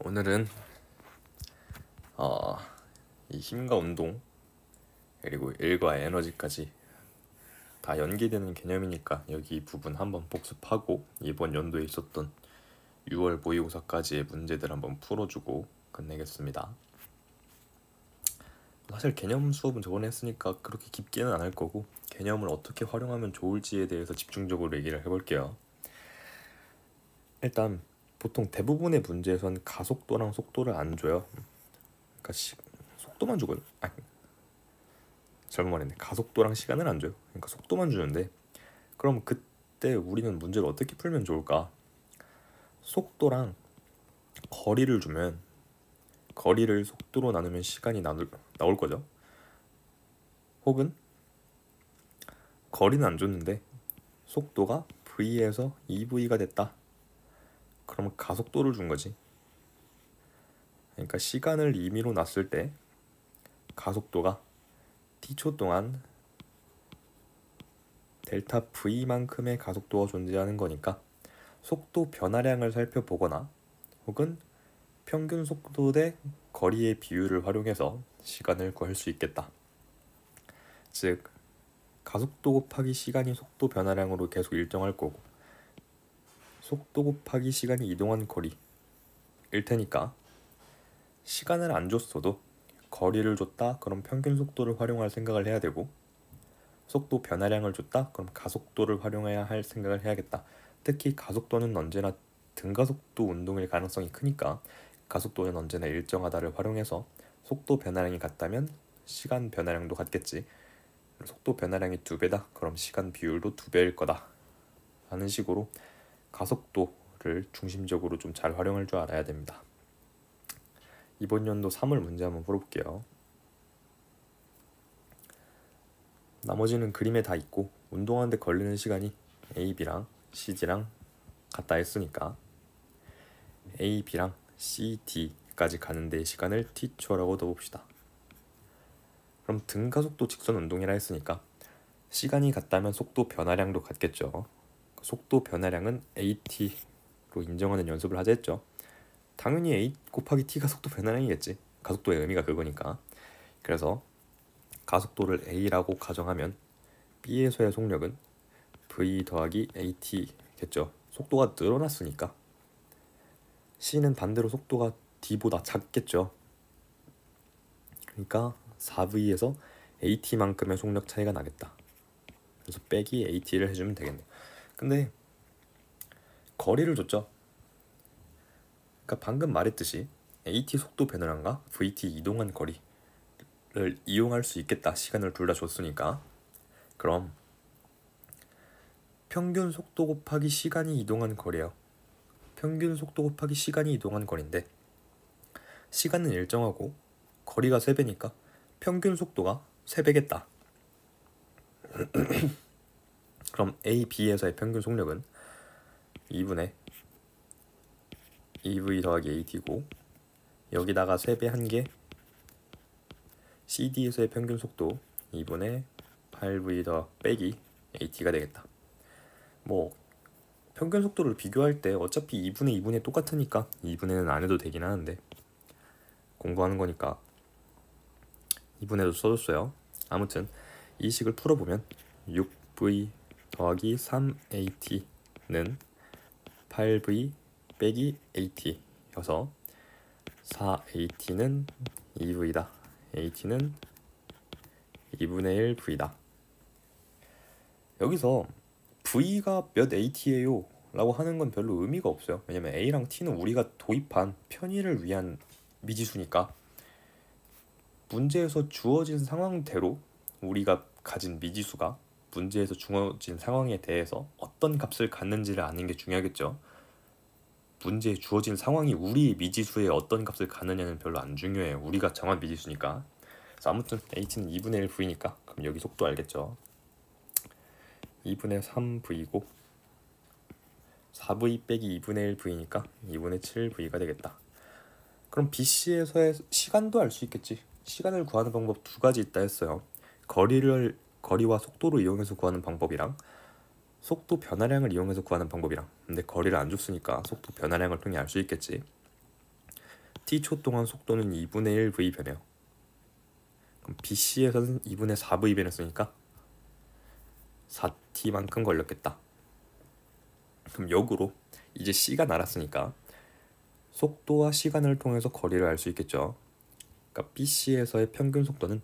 오늘은 이 힘과 운동 그리고 일과 에너지까지 다 연계되는 개념이니까 여기 부분 한번 복습하고 이번 연도에 있었던 6월 모의고사까지의 문제들 한번 풀어주고 끝내겠습니다. 사실 개념 수업은 저번에 했으니까 그렇게 깊게는 안 할 거고 개념을 어떻게 활용하면 좋을지에 대해서 집중적으로 얘기를 해볼게요. 일단 보통 대부분의 문제에선 가속도랑 속도를 안 줘요. 그러니까 속도만 주거든. 잘못 말했네. 가속도랑 시간을 안 줘요. 그러니까 속도만 주는데 그럼 그때 우리는 문제를 어떻게 풀면 좋을까? 속도랑 거리를 주면 거리를 속도로 나누면 시간이 나올 거죠. 혹은 거리는 안 줬는데 속도가 v에서 2v가 됐다. 그러면 가속도를 준 거지. 그러니까 시간을 임의로 놨을 때 가속도가 t초 동안 델타 v만큼의 가속도가 존재하는 거니까 속도 변화량을 살펴보거나 혹은 평균 속도 대 거리의 비율을 활용해서 시간을 구할 수 있겠다. 즉 가속도 곱하기 시간이 속도 변화량으로 계속 일정할 거고 속도 곱하기 시간이 이동한 거리일 테니까 시간을 안 줬어도 거리를 줬다 그럼 평균 속도를 활용할 생각을 해야 되고 속도 변화량을 줬다 그럼 가속도를 활용해야 할 생각을 해야겠다. 특히 가속도는 언제나 등가속도 운동일 가능성이 크니까 가속도는 언제나 일정하다를 활용해서 속도 변화량이 같다면 시간 변화량도 같겠지. 속도 변화량이 2배다 그럼 시간 비율도 2배일 거다 하는 식으로 가속도를 중심적으로 좀 잘 활용할 줄 알아야 됩니다. 이번 연도 3월 문제 한번 풀어볼게요. 나머지는 그림에 다 있고 운동하는데 걸리는 시간이 A, B랑 C, D랑 같다 했으니까 A, B랑 C, D까지 가는 데의 시간을 T초라고 넣어봅시다. 그럼 등가속도 직선 운동이라 했으니까 시간이 같다면 속도 변화량도 같겠죠. 속도 변화량은 AT로 인정하는 연습을 하자 했죠. 당연히 A 곱하기 T가 속도 변화량이겠지. 가속도의 의미가 그거니까. 그래서 가속도를 A라고 가정하면 B에서의 속력은 V 더하기 AT겠죠. 속도가 늘어났으니까. C는 반대로 속도가 D보다 작겠죠. 그러니까 4V에서 AT만큼의 속력 차이가 나겠다. 그래서 빼기 AT를 해주면 되겠네요. 근데 거리를 줬죠. 그러니까 방금 말했듯이 AT 속도 변화량과 VT 이동한 거리를 이용할 수 있겠다. 시간을 둘 다 줬으니까. 그럼 평균 속도 곱하기 시간이 이동한 거리예요. 평균 속도 곱하기 시간이 이동한 거리인데 시간은 일정하고 거리가 3배니까 평균 속도가 3배겠다. 그럼 A, B에서의 평균 속력은 2분의 2V 더하기 AT고 여기다가 3배 한 게 CD에서의 평균 속도 2분의 8V 더 빼기 AT가 되겠다. 뭐 평균 속도를 비교할 때 어차피 2분의 2분의 똑같으니까 2분의는 안 해도 되긴 하는데 공부하는 거니까 2분의도 써줬어요. 아무튼 이 식을 풀어보면 6V 더하기 3AT는 8V 빼기 AT여서 4AT는 2V다. AT는 2분의 1V다. 여기서 V가 몇 AT예요? 라고 하는 건 별로 의미가 없어요. 왜냐면 A랑 T는 우리가 도입한 편의를 위한 미지수니까 문제에서 주어진 상황대로 우리가 가진 미지수가 문제에서 주어진 상황에 대해서 어떤 값을 갖는지를 아는 게 중요하겠죠. 문제에 주어진 상황이 우리 미지수에 어떤 값을 갖느냐는 별로 안 중요해요. 우리가 정한 미지수니까. 그래서 아무튼 H는 2분의 1V니까 그럼 여기 속도 알겠죠. 2분의 3V고 4V 빼기 2분의 1V니까 2분의 7V가 되겠다. 그럼 BC에서의 시간도 알 수 있겠지. 시간을 구하는 방법 2가지 있다 했어요. 거리와 속도로 이용해서 구하는 방법이랑 속도 변화량을 이용해서 구하는 방법이랑. 근데 거리를 안 줬으니까 속도 변화량을 통해 알 수 있겠지. t초 동안 속도는 2분의 1 v 변해요. 그럼 BC에서는 2분의 4 v 변했으니까 4t만큼 걸렸겠다. 그럼 역으로 이제 C가 날았으니까 속도와 시간을 통해서 거리를 알 수 있겠죠. 그러니까 BC에서의 평균 속도는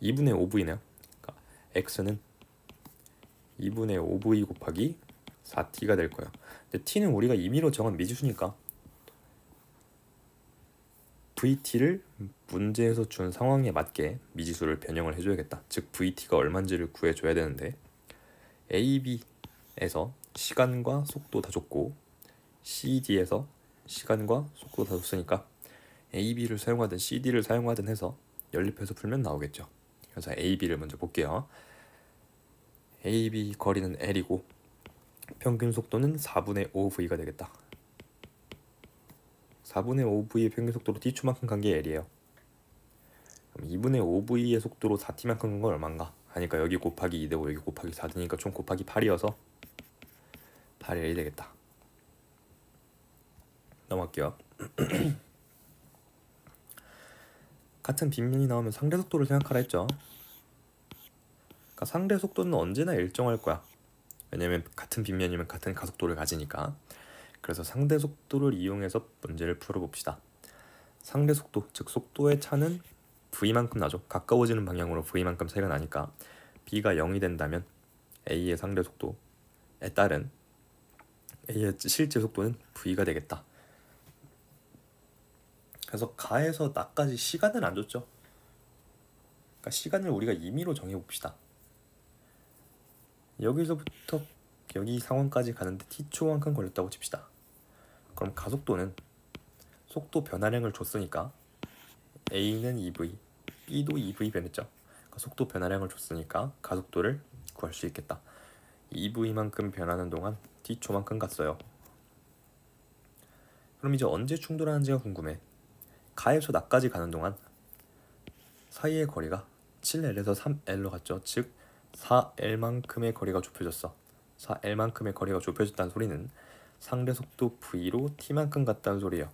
2분의 5v네요. 그러니까 X는 2분의 5v 곱하기 4t가 될 거예요. 근데 t는 우리가 임의로 정한 미지수니까 vt를 문제에서 준 상황에 맞게 미지수를 변형을 해줘야겠다. 즉 vt가 얼마인지를 구해줘야 되는데 AB에서 시간과 속도 다 줬고 CD에서 시간과 속도 다 줬으니까 AB를 사용하든 CD를 사용하든 해서 연립해서 풀면 나오겠죠. 그래서 AB를 먼저 볼게요. AB 거리는 L이고 평균 속도는 4분의 5V가 되겠다. 4분의 5V의 평균 속도로 t초만큼 간 게 L이에요. 그럼 2분의 5V의 속도로 4t만큼 간 건 얼마인가? 하니까 여기 곱하기 2되고 여기 곱하기 4 되니까 총 곱하기 8이어서 8L이 되겠다. 넘어갈게요. 같은 빗면이 나오면 상대 속도를 생각하라 했죠. 그러니까 상대 속도는 언제나 일정할 거야. 왜냐면 같은 빗면이면 같은 가속도를 가지니까. 그래서 상대 속도를 이용해서 문제를 풀어봅시다. 상대 속도, 즉 속도의 차는 V만큼 나죠. 가까워지는 방향으로 V만큼 차이가 나니까 B가 0이 된다면 A의 상대 속도에 따른 A의 실제 속도는 V가 되겠다. 그래서 가에서 나까지 시간을 안 줬죠. 그러니까 시간을 우리가 임의로 정해봅시다. 여기서부터 여기 상황까지 가는데 t초만큼 걸렸다고 칩시다. 그럼 가속도는 속도 변화량을 줬으니까 A는 2V, B도 2V 변했죠. 그러니까 속도 변화량을 줬으니까 가속도를 구할 수 있겠다. 2V만큼 변하는 동안 t초만큼 갔어요. 그럼 이제 언제 충돌하는지가 궁금해. 가에서 나까지 가는 동안 사이의 거리가 7L에서 3L로 갔죠. 즉 4L만큼의 거리가 좁혀졌어. 4L만큼의 거리가 좁혀졌다는 소리는 상대 속도 V로 t만큼 갔다는 소리예요.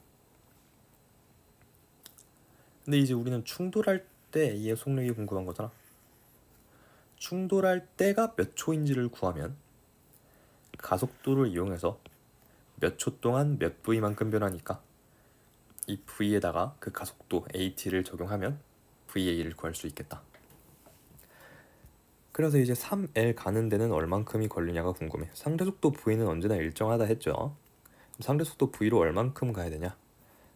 근데 이제 우리는 충돌할 때 A의 속력이 궁금한 거잖아. 충돌할 때가 몇 초인지를 구하면 가속도를 이용해서 몇 초 동안 몇 V만큼 변하니까 이 V에다가 그 가속도 AT를 적용하면 VA를 구할 수 있겠다. 그래서 이제 3L 가는 데는 얼만큼이 걸리냐가 궁금해. 상대 속도 V는 언제나 일정하다 했죠. 그럼 상대 속도 V로 얼만큼 가야 되냐?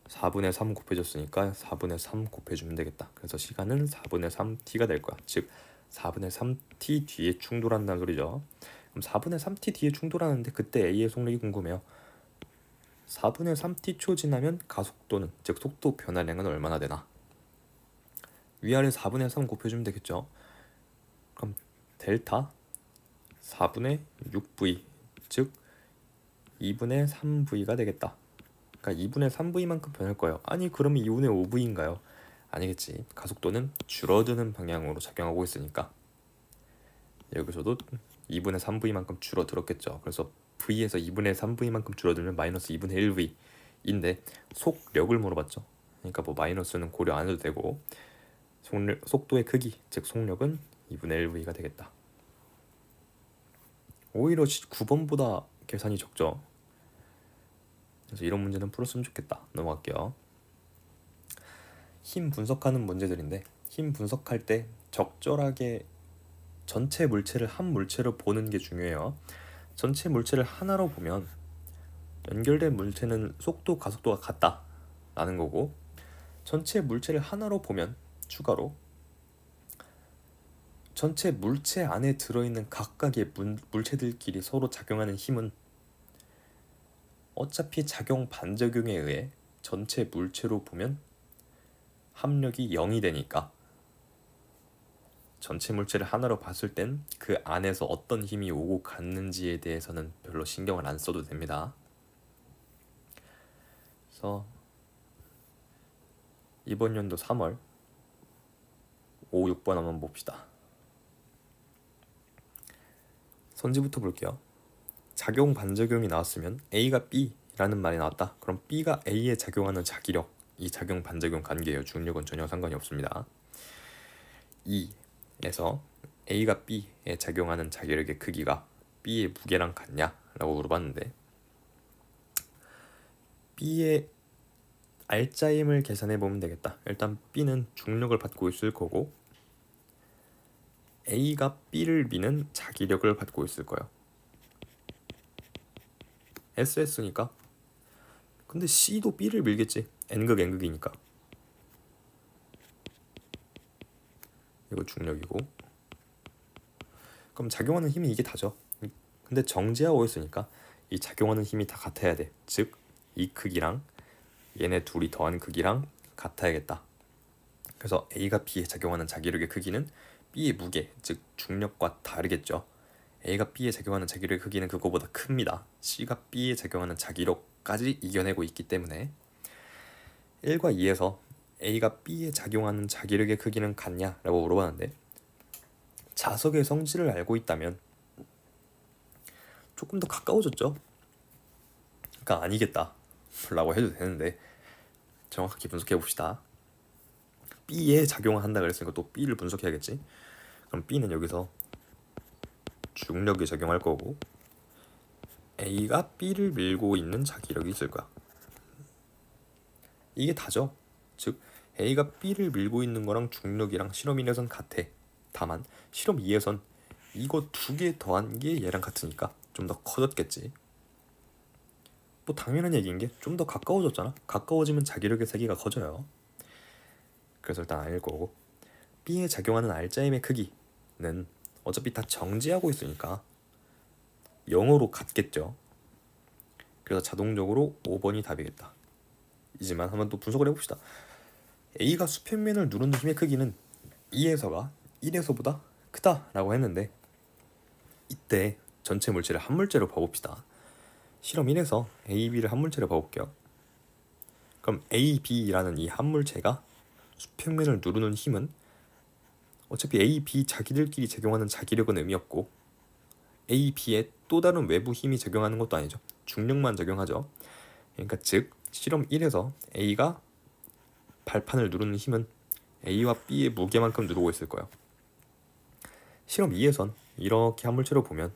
4분의 3 곱해줬으니까 4분의 3 곱해주면 되겠다. 그래서 시간은 4분의 3t가 될 거야. 즉 4분의 3t 뒤에 충돌한다는 소리죠. 그럼 4분의 3t 뒤에 충돌하는데 그때 A의 속력이 궁금해요. 4분의 3t초 지나면 가속도는, 즉 속도 변화량은 얼마나 되나? 위아래 4분의 3 곱해주면 되겠죠. 그럼 델타 4분의 6v, 즉 2분의 3v가 되겠다. 그러니까 2분의 3v만큼 변할 거예요. 아니 그러면 2분의 5v인가요? 아니겠지. 가속도는 줄어드는 방향으로 작용하고 있으니까 여기서도 2분의 3v만큼 줄어들었겠죠. 그래서 v에서 2분의 3v만큼 줄어들면 마이너스 2분의 1v인데 속력을 물어봤죠. 그러니까 뭐 마이너스는 고려 안 해도 되고 속도의 크기, 즉 속력은 2분의 1v가 되겠다. 오히려 9번보다 계산이 적죠. 그래서 이런 문제는 풀었으면 좋겠다. 넘어갈게요. 힘 분석하는 문제들인데 힘 분석할 때 적절하게 전체 물체를 한 물체로 보는 게 중요해요. 전체 물체를 하나로 보면 연결된 물체는 속도, 가속도가 같다 라는 거고, 전체 물체를 하나로 보면 추가로 전체 물체 안에 들어있는 각각의 물체들끼리 서로 작용하는 힘은 어차피 작용 반작용에 의해 전체 물체로 보면 합력이 0이 되니까 전체 물체를 하나로 봤을 땐 그 안에서 어떤 힘이 오고 갔는지에 대해서는 별로 신경을 안 써도 됩니다. 그래서 이번 연도 3월 5, 6번 한번 봅시다. 선지부터 볼게요. 작용 반작용이 나왔으면 A가 B를 라는 말이 나왔다. 그럼 B가 A에 작용하는 자기력, 이 작용 반작용 관계예요. 중력은 전혀 상관이 없습니다. 2에서 A가 B에 작용하는 자기력의 크기가 B의 무게랑 같냐? 라고 물어봤는데 B의 알짜임을 계산해 보면 되겠다. 일단 B는 중력을 받고 있을 거고 A가 B를 미는 자기력을 받고 있을 거예요. SS니까. 근데 C도 B를 밀겠지. N극 N극이니까. 이거 중력이고. 그럼 작용하는 힘이 이게 다죠. 근데 정지하고 있으니까 이 작용하는 힘이 다 같아야 돼. 즉 이 크기랑 얘네 둘이 더한 크기랑 같아야겠다. 그래서 A가 B에 작용하는 자기력의 크기는 B의 무게, 즉 중력과 다르겠죠. A가 B에 작용하는 자기력의 크기는 그거보다 큽니다. C가 B에 작용하는 자기력까지 이겨내고 있기 때문에 1과 2에서 A가 B에 작용하는 자기력의 크기는 같냐? 라고 물어봤는데 자석의 성질을 알고 있다면 조금 더 가까워졌죠. 그러니까 아니겠다 라고 해도 되는데 정확하게 분석해 봅시다. B에 작용을 한다 그랬으니까 또 B를 분석해야겠지. 그럼 B는 여기서 중력이 작용할 거고 A가 B를 밀고 있는 자기력이 있을 거야. 이게 다죠. 즉 A가 B를 밀고 있는 거랑 중력이랑 실험 1에선 같아. 다만 실험 2에선 이거 두 개 더한 게 얘랑 같으니까 좀 더 커졌겠지. 뭐 당연한 얘기인 게 좀 더 가까워졌잖아. 가까워지면 자기력의 세계가 커져요. 그래서 일단 아닐 거고 B에 작용하는 알짜임의 크기는 어차피 다 정지하고 있으니까 0으로 같겠죠. 그래서 자동적으로 5번이 답이겠다. 이지만 한번 또 분석을 해봅시다. A가 수평면을 누르는 힘의 크기는 2에서가 1에서보다 크다라고 했는데 이때 전체 물체를 한 물체로 봐봅시다. 실험 1에서 A, B를 한 물체로 봐볼게요. 그럼 A, B라는 이 한 물체가 수평면을 누르는 힘은 어차피 A, B 자기들끼리 작용하는 자기력은 의미 없고 A, B에 또 다른 외부 힘이 작용하는 것도 아니죠. 중력만 작용하죠. 그러니까 즉 실험 1에서 A가 발판을 누르는 힘은 A와 B의 무게만큼 누르고 있을 거예요. 실험 2에선 이렇게 한 물체로 보면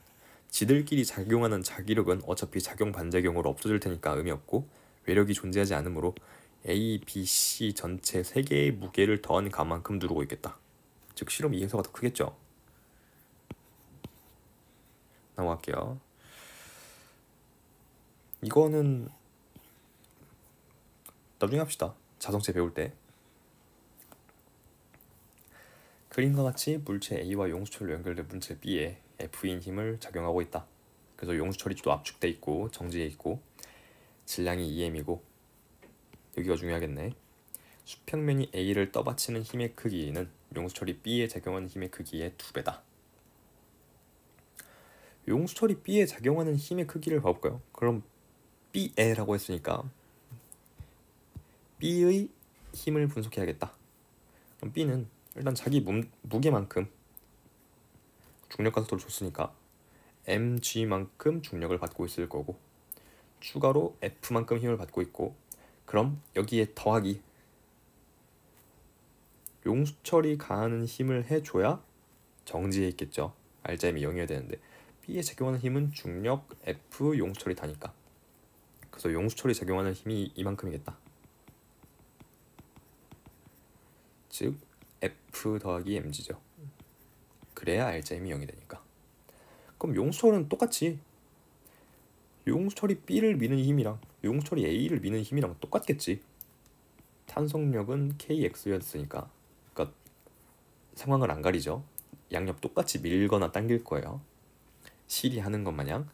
지들끼리 작용하는 자기력은 어차피 작용 반작용으로 없어질 테니까 의미 없고 외력이 존재하지 않으므로 A, B, C 전체 3개의 무게를 더한 값만큼 누르고 있겠다. 즉 실험 2에서가 더 크겠죠. 넘어갈게요. 이거는 나중에 합시다. 자성체 배울 때. 그림과 같이 물체 A와 용수철로 연결된 물체 B에 F인 힘을 작용하고 있다. 그래서 용수철이 또 압축돼 있고 정지해 있고 질량이 EM이고 여기가 중요하겠네. 수평면이 A를 떠받치는 힘의 크기는 용수철이 B에 작용하는 힘의 크기의 2배다. 용수철이 B에 작용하는 힘의 크기를 봐볼까요? 그럼 B에라고 했으니까 B의 힘을 분석해야겠다. 그럼 B는 일단 자기 무게만큼 중력 가속도를 줬으니까 mg만큼 중력을 받고 있을 거고 추가로 F만큼 힘을 받고 있고 그럼 여기에 더하기 용수철이 가하는 힘을 해줘야 정지해 있겠죠. 알짜임이 0이어야 되는데 B에 작용하는 힘은 중력 F 용수철이 다니까 그래서 용수철이 작용하는 힘이 이만큼이겠다. 즉 F 더하기 mg죠. 그래야 알짜임이 0이 되니까. 그럼 용수철은 똑같이 용수철이 B를 미는 힘이랑 용수철이 A를 미는 힘이랑 똑같겠지. 탄성력은 kx였으니까 그러니까 상황을 안 가리죠. 양옆 똑같이 밀거나 당길 거예요. 실이 하는 것 마냥.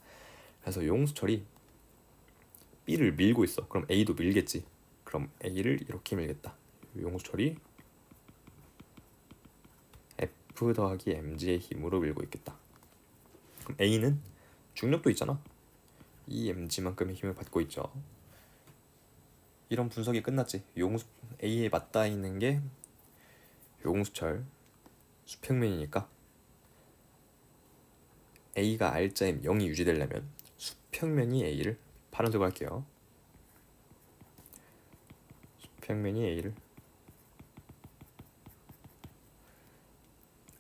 그래서 용수철이 B를 밀고 있어. 그럼 A도 밀겠지. 그럼 A를 이렇게 밀겠다. 용수철이 F 더하기 mg의 힘으로 밀고 있겠다. 그럼 A는 중력도 있잖아. 이 mg만큼의 힘을 받고 있죠. 이런 분석이 끝났지. A에 맞닿아 있는 게 용수철 수평면이니까 A가 알짜임 0이 유지되려면 수평면이 A를 파란색으로 할게요. 수평면이 A를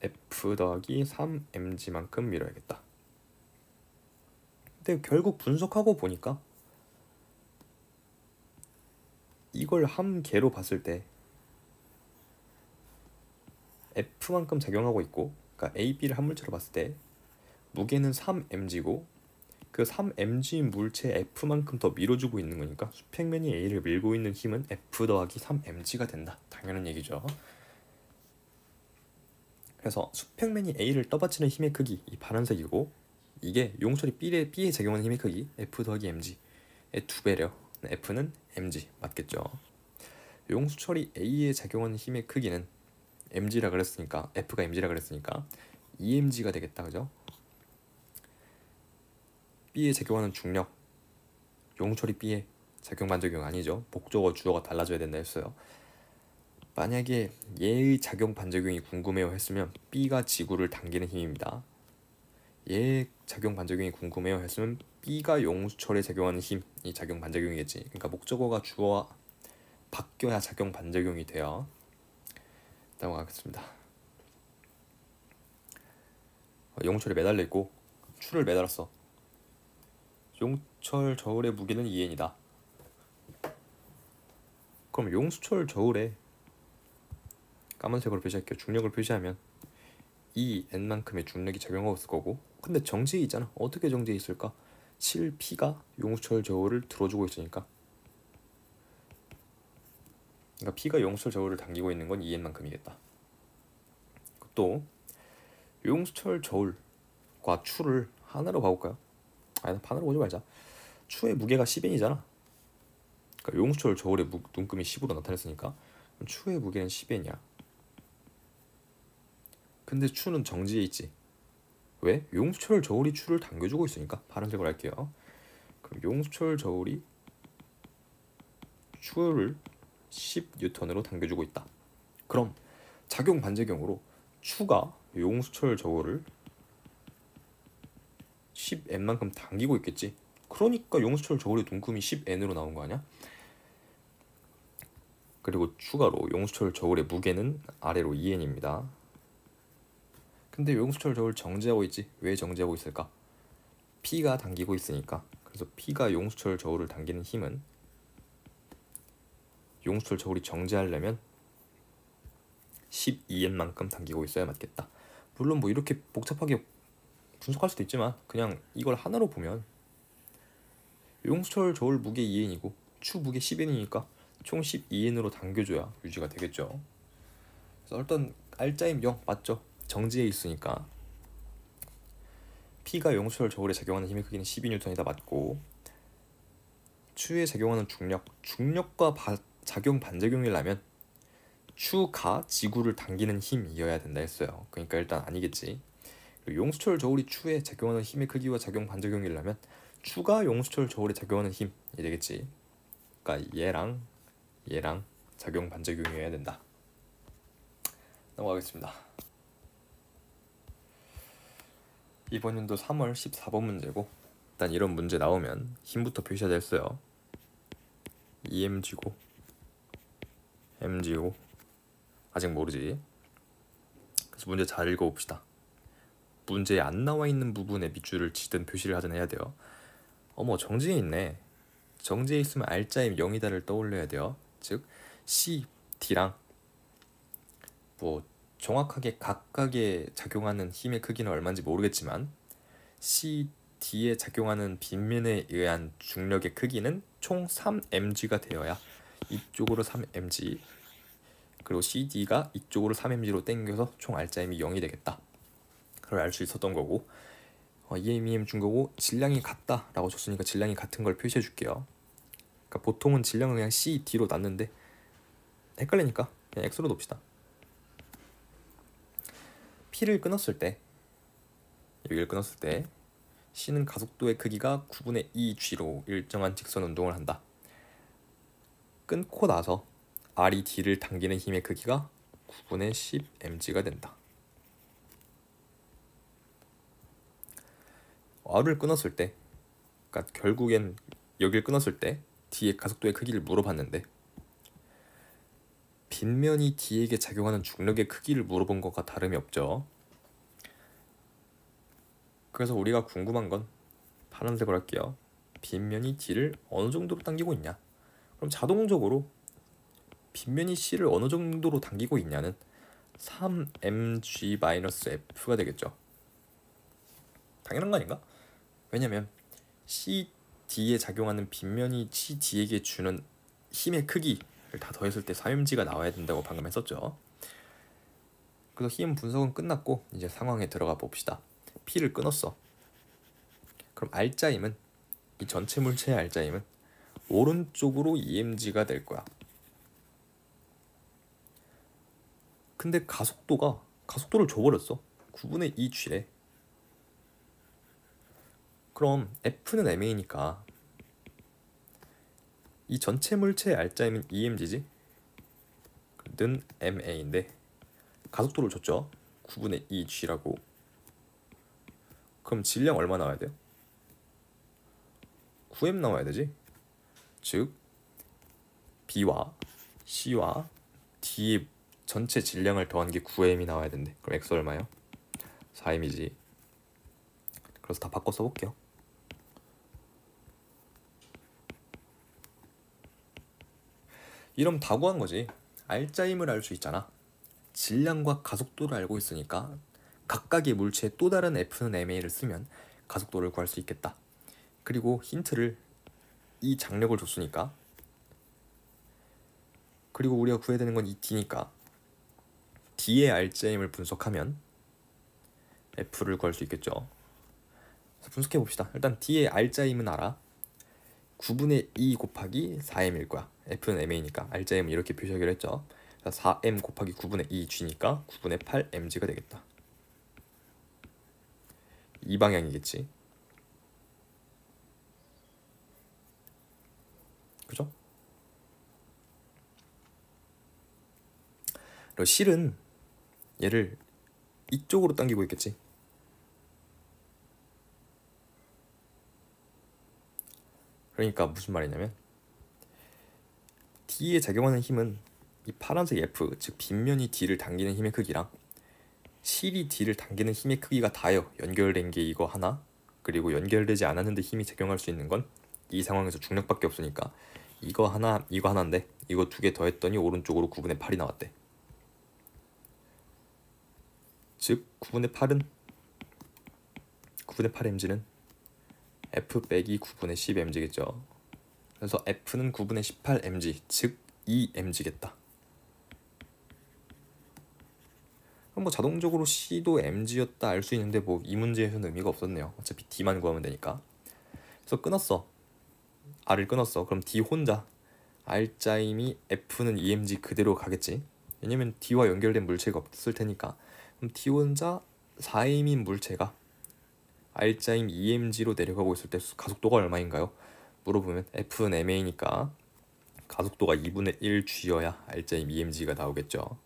F 더하기 3mg만큼 밀어야겠다. 근데 결국 분석하고 보니까 이걸 한 개로 봤을 때 F만큼 작용하고 있고, 그러니까 A, B를 한 물체로 봤을 때 무게는 3mg고 그 3mg 물체 F만큼 더 밀어주고 있는 거니까 수평면이 A를 밀고 있는 힘은 F 더하기 3mg가 된다. 당연한 얘기죠. 그래서 수평면이 A를 떠받치는 힘의 크기, 이 파란색이고, 이게 용처리 B에 작용하는 힘의 크기 F 더하기 mg의 2배래요. F는 mg 맞겠죠. 용수처리 A에 작용하는 힘의 크기는 mg라 그랬으니까, F가 mg라 그랬으니까 2mg가 되겠다, 그죠? B에 작용하는 중력, 용처리 B에 작용 반작용 아니죠. 목적어 주어가 달라져야 된다 했어요. 만약에 얘의 작용 반작용이 궁금해요 했으면 B가 지구를 당기는 힘입니다. 얘의 작용 반작용이 궁금해요 했으면 B가 용수철에 작용하는 힘이 작용 반작용이겠지. 그러니까 목적어가 주어와 바뀌어야 작용 반작용이 돼요. 넘어가겠습니다. 용철에 매달려 있고 추를 매달았어. 용철 저울의 무게는 2n이다. 그럼 용수철 저울에 까만색으로 표시할게요. 중력을 표시하면 이 n만큼의 중력이 작용하고 있을 거고, 근데 정지해 있잖아. 어떻게 정지해 있을까? 7p가 용수철 저울을 들어주고 있으니까, 그러니까 p가 용수철 저울을 당기고 있는 건 2n만큼이겠다. 또 용수철 저울과 추를 하나로 봐볼까요? 아니, 하나로 보지 말자. 추의 무게가 10n이잖아. 그러니까 용수철 저울의 눈금이 10으로 나타냈으니까 추의 무게는 10n이야. 근데 추는 정지해 있지. 왜? 용수철 저울이 추를 당겨주고 있으니까. 파란색으로 할게요. 그럼 용수철 저울이 추를 10N으로 당겨주고 있다. 그럼 작용 반작용으로 추가 용수철 저울을 10N만큼 당기고 있겠지. 그러니까 용수철 저울의 눈금이 10N으로 나온 거 아니야? 그리고 추가로 용수철 저울의 무게는 아래로 2N입니다. 근데 용수철 저울 정지하고 있지. 왜 정지하고 있을까? P가 당기고 있으니까. 그래서 P가 용수철 저울을 당기는 힘은, 용수철 저울이 정지하려면 12N만큼 당기고 있어야 맞겠다. 물론 뭐 이렇게 복잡하게 분석할 수도 있지만 그냥 이걸 하나로 보면 용수철 저울 무게 2N이고 추 무게 10N이니까 총 12N으로 당겨줘야 유지가 되겠죠. 그래서 일단 알짜임 0 맞죠? 정지해 있으니까 P가 용수철 저울에 작용하는 힘의 크기는 12N이다 맞고, 추에 작용하는 중력과 작용 반작용이라면 추가 지구를 당기는 힘이어야 된다 했어요. 그러니까 일단 아니겠지. 그리고 용수철 저울이 추에 작용하는 힘의 크기와 작용 반작용이라면 추가 용수철 저울에 작용하는 힘이 되겠지. 그러니까 얘랑 작용 반작용이어야 된다. 넘어가겠습니다. 이번 연도 3월 14번 문제고, 일단 이런 문제 나오면 힘부터 표시가 됐어요. EMG고 MG고 아직 모르지. 그래서 문제 잘 읽어봅시다. 문제에 안 나와 있는 부분에 밑줄을 치든 표시를 하든 해야 돼요. 어머, 정지해 있네. 정지해 있으면 알짜임 0이다를 떠올려야 돼요. 즉 C, D랑 뭐 정확하게 각각에 작용하는 힘의 크기는 얼마인지 모르겠지만 C, D에 작용하는 빗면에 의한 중력의 크기는 총 3mg가 되어야 이쪽으로 3mg, 그리고 CD가 이쪽으로 3mg로 땡겨서 총 알짜임이 0이 되겠다. 그걸 알 수 있었던 거고, EM, EM 준 거고 질량이 같다 라고 줬으니까 질량이 같은 걸 표시해 줄게요. 그러니까 보통은 질량을 그냥 C, D로 놨는데 헷갈리니까 그냥 X로 놓읍시다. P를 끊었을 때, 여기를 끊었을 때 C는 가속도의 크기가 9분의 2G로 일정한 직선 운동을 한다. 끊고 나서 R이 D를 당기는 힘의 크기가 9분의 10mg가 된다. R을 끊었을 때, 그러니까 결국엔 여기를 끊었을 때 D의 가속도의 크기를 물어봤는데 빗면이 D에게 작용하는 중력의 크기를 물어본 것과 다름이 없죠. 그래서 우리가 궁금한 건 파란색으로 할게요. 빗면이 D를 어느 정도로 당기고 있냐? 그럼 자동적으로 빗면이 C를 어느 정도로 당기고 있냐는 3mg-f가 되겠죠. 당연한 거 아닌가? 왜냐면 CD에 작용하는 빗면이 CD에게 주는 힘의 크기를 다 더했을 때 3mg가 나와야 된다고 방금 했었죠. 그래서 힘 분석은 끝났고 이제 상황에 들어가 봅시다. P를 끊었어. 그럼 R자임은, 이 전체 물체의 R자임은 오른쪽으로 EMG가 될 거야. 근데 가속도를 줘버렸어. 9분의 2 G래. 그럼 F는 MA니까 이 전체 물체의 R자임은 EMG지? 는 MA인데 가속도를 줬죠. 9분의 2 G라고. 그럼 질량 얼마 나와야 돼요? 9m 나와야 되지? 즉 B와 C와 D의 전체 질량을 더한 게 9m이 나와야 된대. 그럼 X 얼마요? 4m이지. 그래서 다 바꿔 써볼게요. 이러면 다 구한 거지. R자임을 알 수 있잖아. 질량과 가속도를 알고 있으니까 각각의 물체의 또 다른 F는 MA를 쓰면 가속도를 구할 수 있겠다. 그리고 힌트를 이 장력을 줬으니까, 그리고 우리가 구해야 되는 건 이 D니까 D의 R자임을 분석하면 F를 구할 수 있겠죠. 그래서 분석해 봅시다. 일단 D의 R자임은 알아. 9분의 2 곱하기 4m일 거야. F는 MA니까 R자임은 이렇게 표시하기로 했죠. 4m 곱하기 9분의 2 G니까 9분의 8 mg가 되겠다. 이 방향이겠지. 그죠? 그리고 실은 얘를 이쪽으로 당기고 있겠지. 그러니까 무슨 말이냐면 D에 작용하는 힘은 이 파란색 F, 즉 빗면이 D를 당기는 힘의 크기랑 실이 D를 당기는 힘의 크기가 다요 연결된 게 이거 하나, 그리고 연결되지 않았는데 힘이 작용할 수 있는 건 이 상황에서 중력밖에 없으니까 이거 하나, 이거 하나인데 이거 두 개 더했더니 오른쪽으로 9분의 8이 나왔대. 즉 9분의 8은 9분의 8 mg는 F 빼기 9분의 10 mg겠죠. 그래서 F는 9분의 18 mg, 즉 2 mg겠다. 그럼 뭐 자동적으로 C도 mg였다 알 수 있는데 뭐 이 문제에서는 의미가 없었네요. 어차피 D만 구하면 되니까. 그래서 끊었어. R을 끊었어. 그럼 D 혼자 R자임이 F는 EMG 그대로 가겠지. 왜냐면 D와 연결된 물체가 없을 테니까. 그럼 D 혼자 4m인 물체가 R자임 EMG로 내려가고 있을 때 가속도가 얼마인가요? 물어보면 F는 MA니까 가속도가 2분의 1 G여야 R자임 EMG가 나오겠죠.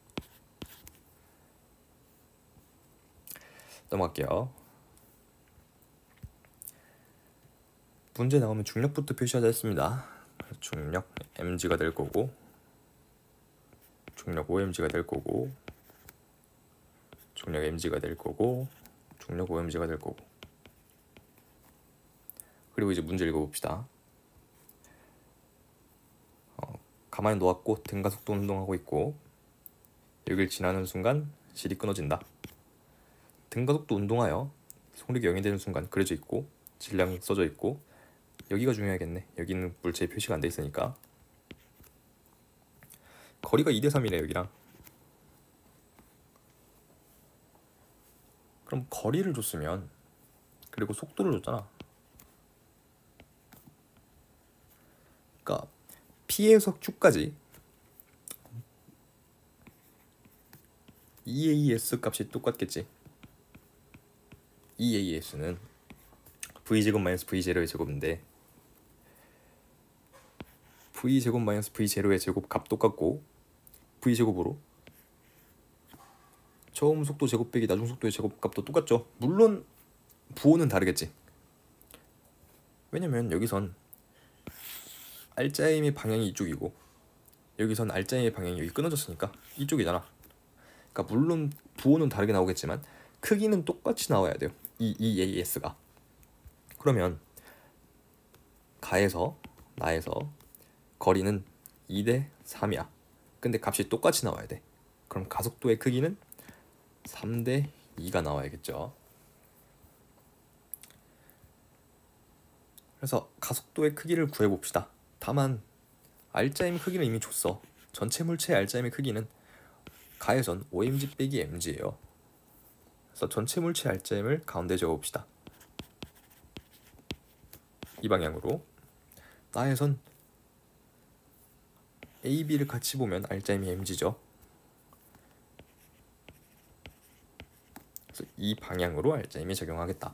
넘어갈게요. 문제 나오면 중력부터 표시하자 했습니다. 중력 mg가 될 거고, 중력 5mg가 될 거고, 중력 mg가 될 거고, 중력 5mg가 될 거고. 그리고 이제 문제 읽어봅시다. 가만히 놓았고 등가속도 운동하고 있고 여길 지나는 순간 실이 끊어진다. 등가속도 운동하여 속력이 0이 되는 순간 그려져 있고 질량 써져 있고, 여기가 중요하겠네. 여기는 물체의 표시가 안 돼 있으니까. 거리가 2대 3이래 여기랑. 그럼 거리를 줬으면, 그리고 속도를 줬잖아. 그러니까 P에서 Q까지 EAS 값이 똑같겠지. EAS는 V제곱 마이너스 V0의 제곱인데 V제곱 마이너스 V0의 제곱 값 똑같고 V제곱으로 처음 속도 제곱 빼기 나중 속도의 제곱 값도 똑같죠. 물론 부호는 다르겠지. 왜냐면 여기선 R자임의 방향이 이쪽이고 여기선 R자의 방향이 여기 끊어졌으니까 이쪽이잖아. 그러니까 물론 부호는 다르게 나오겠지만 크기는 똑같이 나와야 돼요. 이 EAS가. 그러면 가에서 나에서 거리는 2대 3이야. 근데 값이 똑같이 나와야 돼. 그럼 가속도의 크기는 3대 2가 나와야겠죠. 그래서 가속도의 크기를 구해봅시다. 다만 R자임 크기는 이미 줬어. 전체 물체의 R자임의 크기는 가에선 OMG 빼기 MG예요. 그래서 전체 물체 R자임을 가운데 적어봅시다. 이 방향으로. 나에선 A, B를 같이 보면 R자임이 MG죠. 그래서 이 방향으로 R자임에 적용하겠다.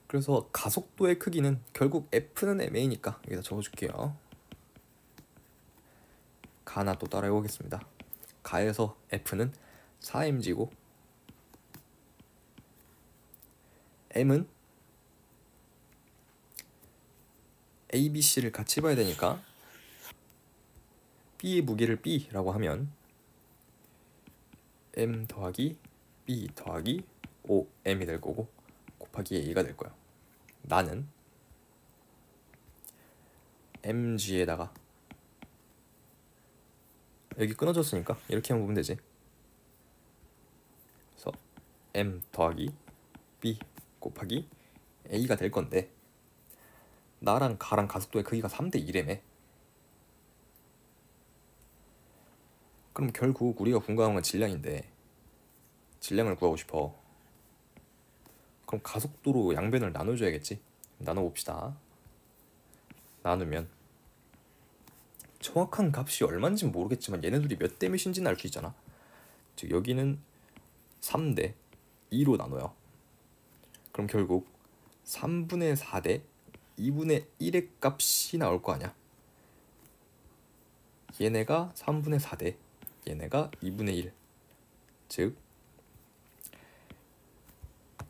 그래서 가속도의 크기는 결국 F는 MA니까 여기다 적어줄게요. 가 하나 또 따라 해보겠습니다. 가에서 F는 4mg고 M은 A, B, C를 같이 봐야 되니까 B의 무게를 B라고 하면 M 더하기 B 더하기 5M이 될 거고 곱하기 A가 될 거야. 나는 MG에다가 여기 끊어졌으니까 이렇게 하면 보면 되지. 그래서 M 더하기 B 곱하기 A가 될 건데 나랑 가랑 가속도의 크기가 3대 1이네. 그럼 결국 우리가 궁금한 건 질량인데 질량을 구하고 싶어. 그럼 가속도로 양변을 나눠줘야겠지. 나눠봅시다. 나누면 정확한 값이 얼마인지는 모르겠지만 얘네 둘이 몇 대 몇인지는 알 수 있잖아. 즉 여기는 3대 2로 나눠요. 그럼 결국 3분의 4대 2분의 1의 값이 나올 거 아니야. 얘네가 3분의 4대 얘네가 2분의 1. 즉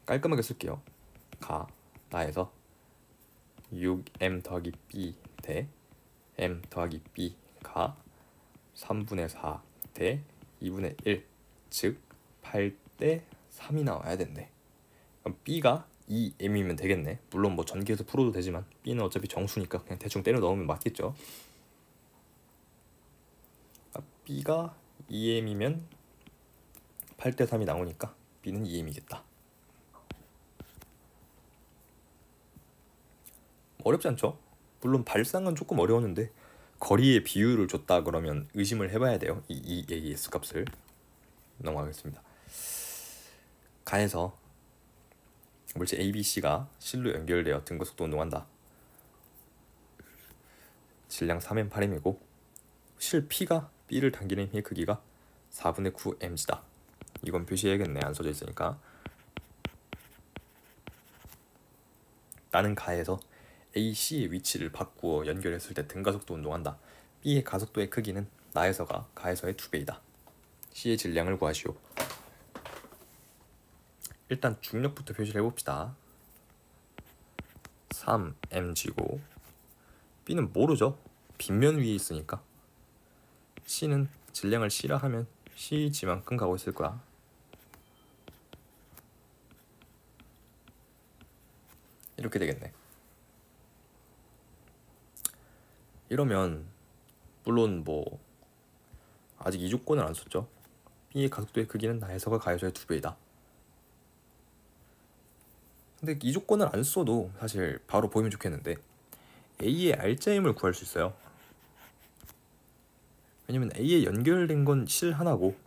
깔끔하게 쓸게요. 가 나에서 6m 더하기 b 대 m 더하기 b가 3분의 4 대 2분의 1. 즉 8대 3이 나와야 된대. 그럼 b가 2m이면 되겠네. 물론 뭐 전기에서 풀어도 되지만 b는 어차피 정수니까 그냥 대충 때려 넣으면 맞겠죠. b가 2m이면 8대 3이 나오니까 b는 2m이겠다. 어렵지 않죠? 물론 발상은 조금 어려웠는데 거리의 비율을 줬다 그러면 의심을 해봐야 돼요. 이 AS 값을. 넘어가겠습니다. 가에서 물체 A, B, C가 실로 연결되어 등거속도 운동한다. 질량 3m8m이고 실 P가 B를 당기는 힘의 크기가 4분의 9mg다. 이건 표시해야겠네. 안 써져 있으니까. 나는 가에서 A, C의 위치를 바꾸어 연결했을 때 등가속도 운동한다. B의 가속도의 크기는 나에서가 가에서의 2배이다. C의 질량을 구하시오. 일단 중력부터 표시를 해봅시다. 3mg고 B는 모르죠. 빗면 위에 있으니까. C는 질량을 C라 하면 Cg만큼 가고 있을 거야. 이렇게 되겠네. 이러면 물론 뭐 아직 이 조건을 안 썼죠. B의 가속도의 크기는 나에서가 가에서의 2배이다. 근데 이 조건을 안 써도 사실 바로 보이면 좋겠는데 A의 R자임을 구할 수 있어요. 왜냐면 A에 연결된 건 실 하나고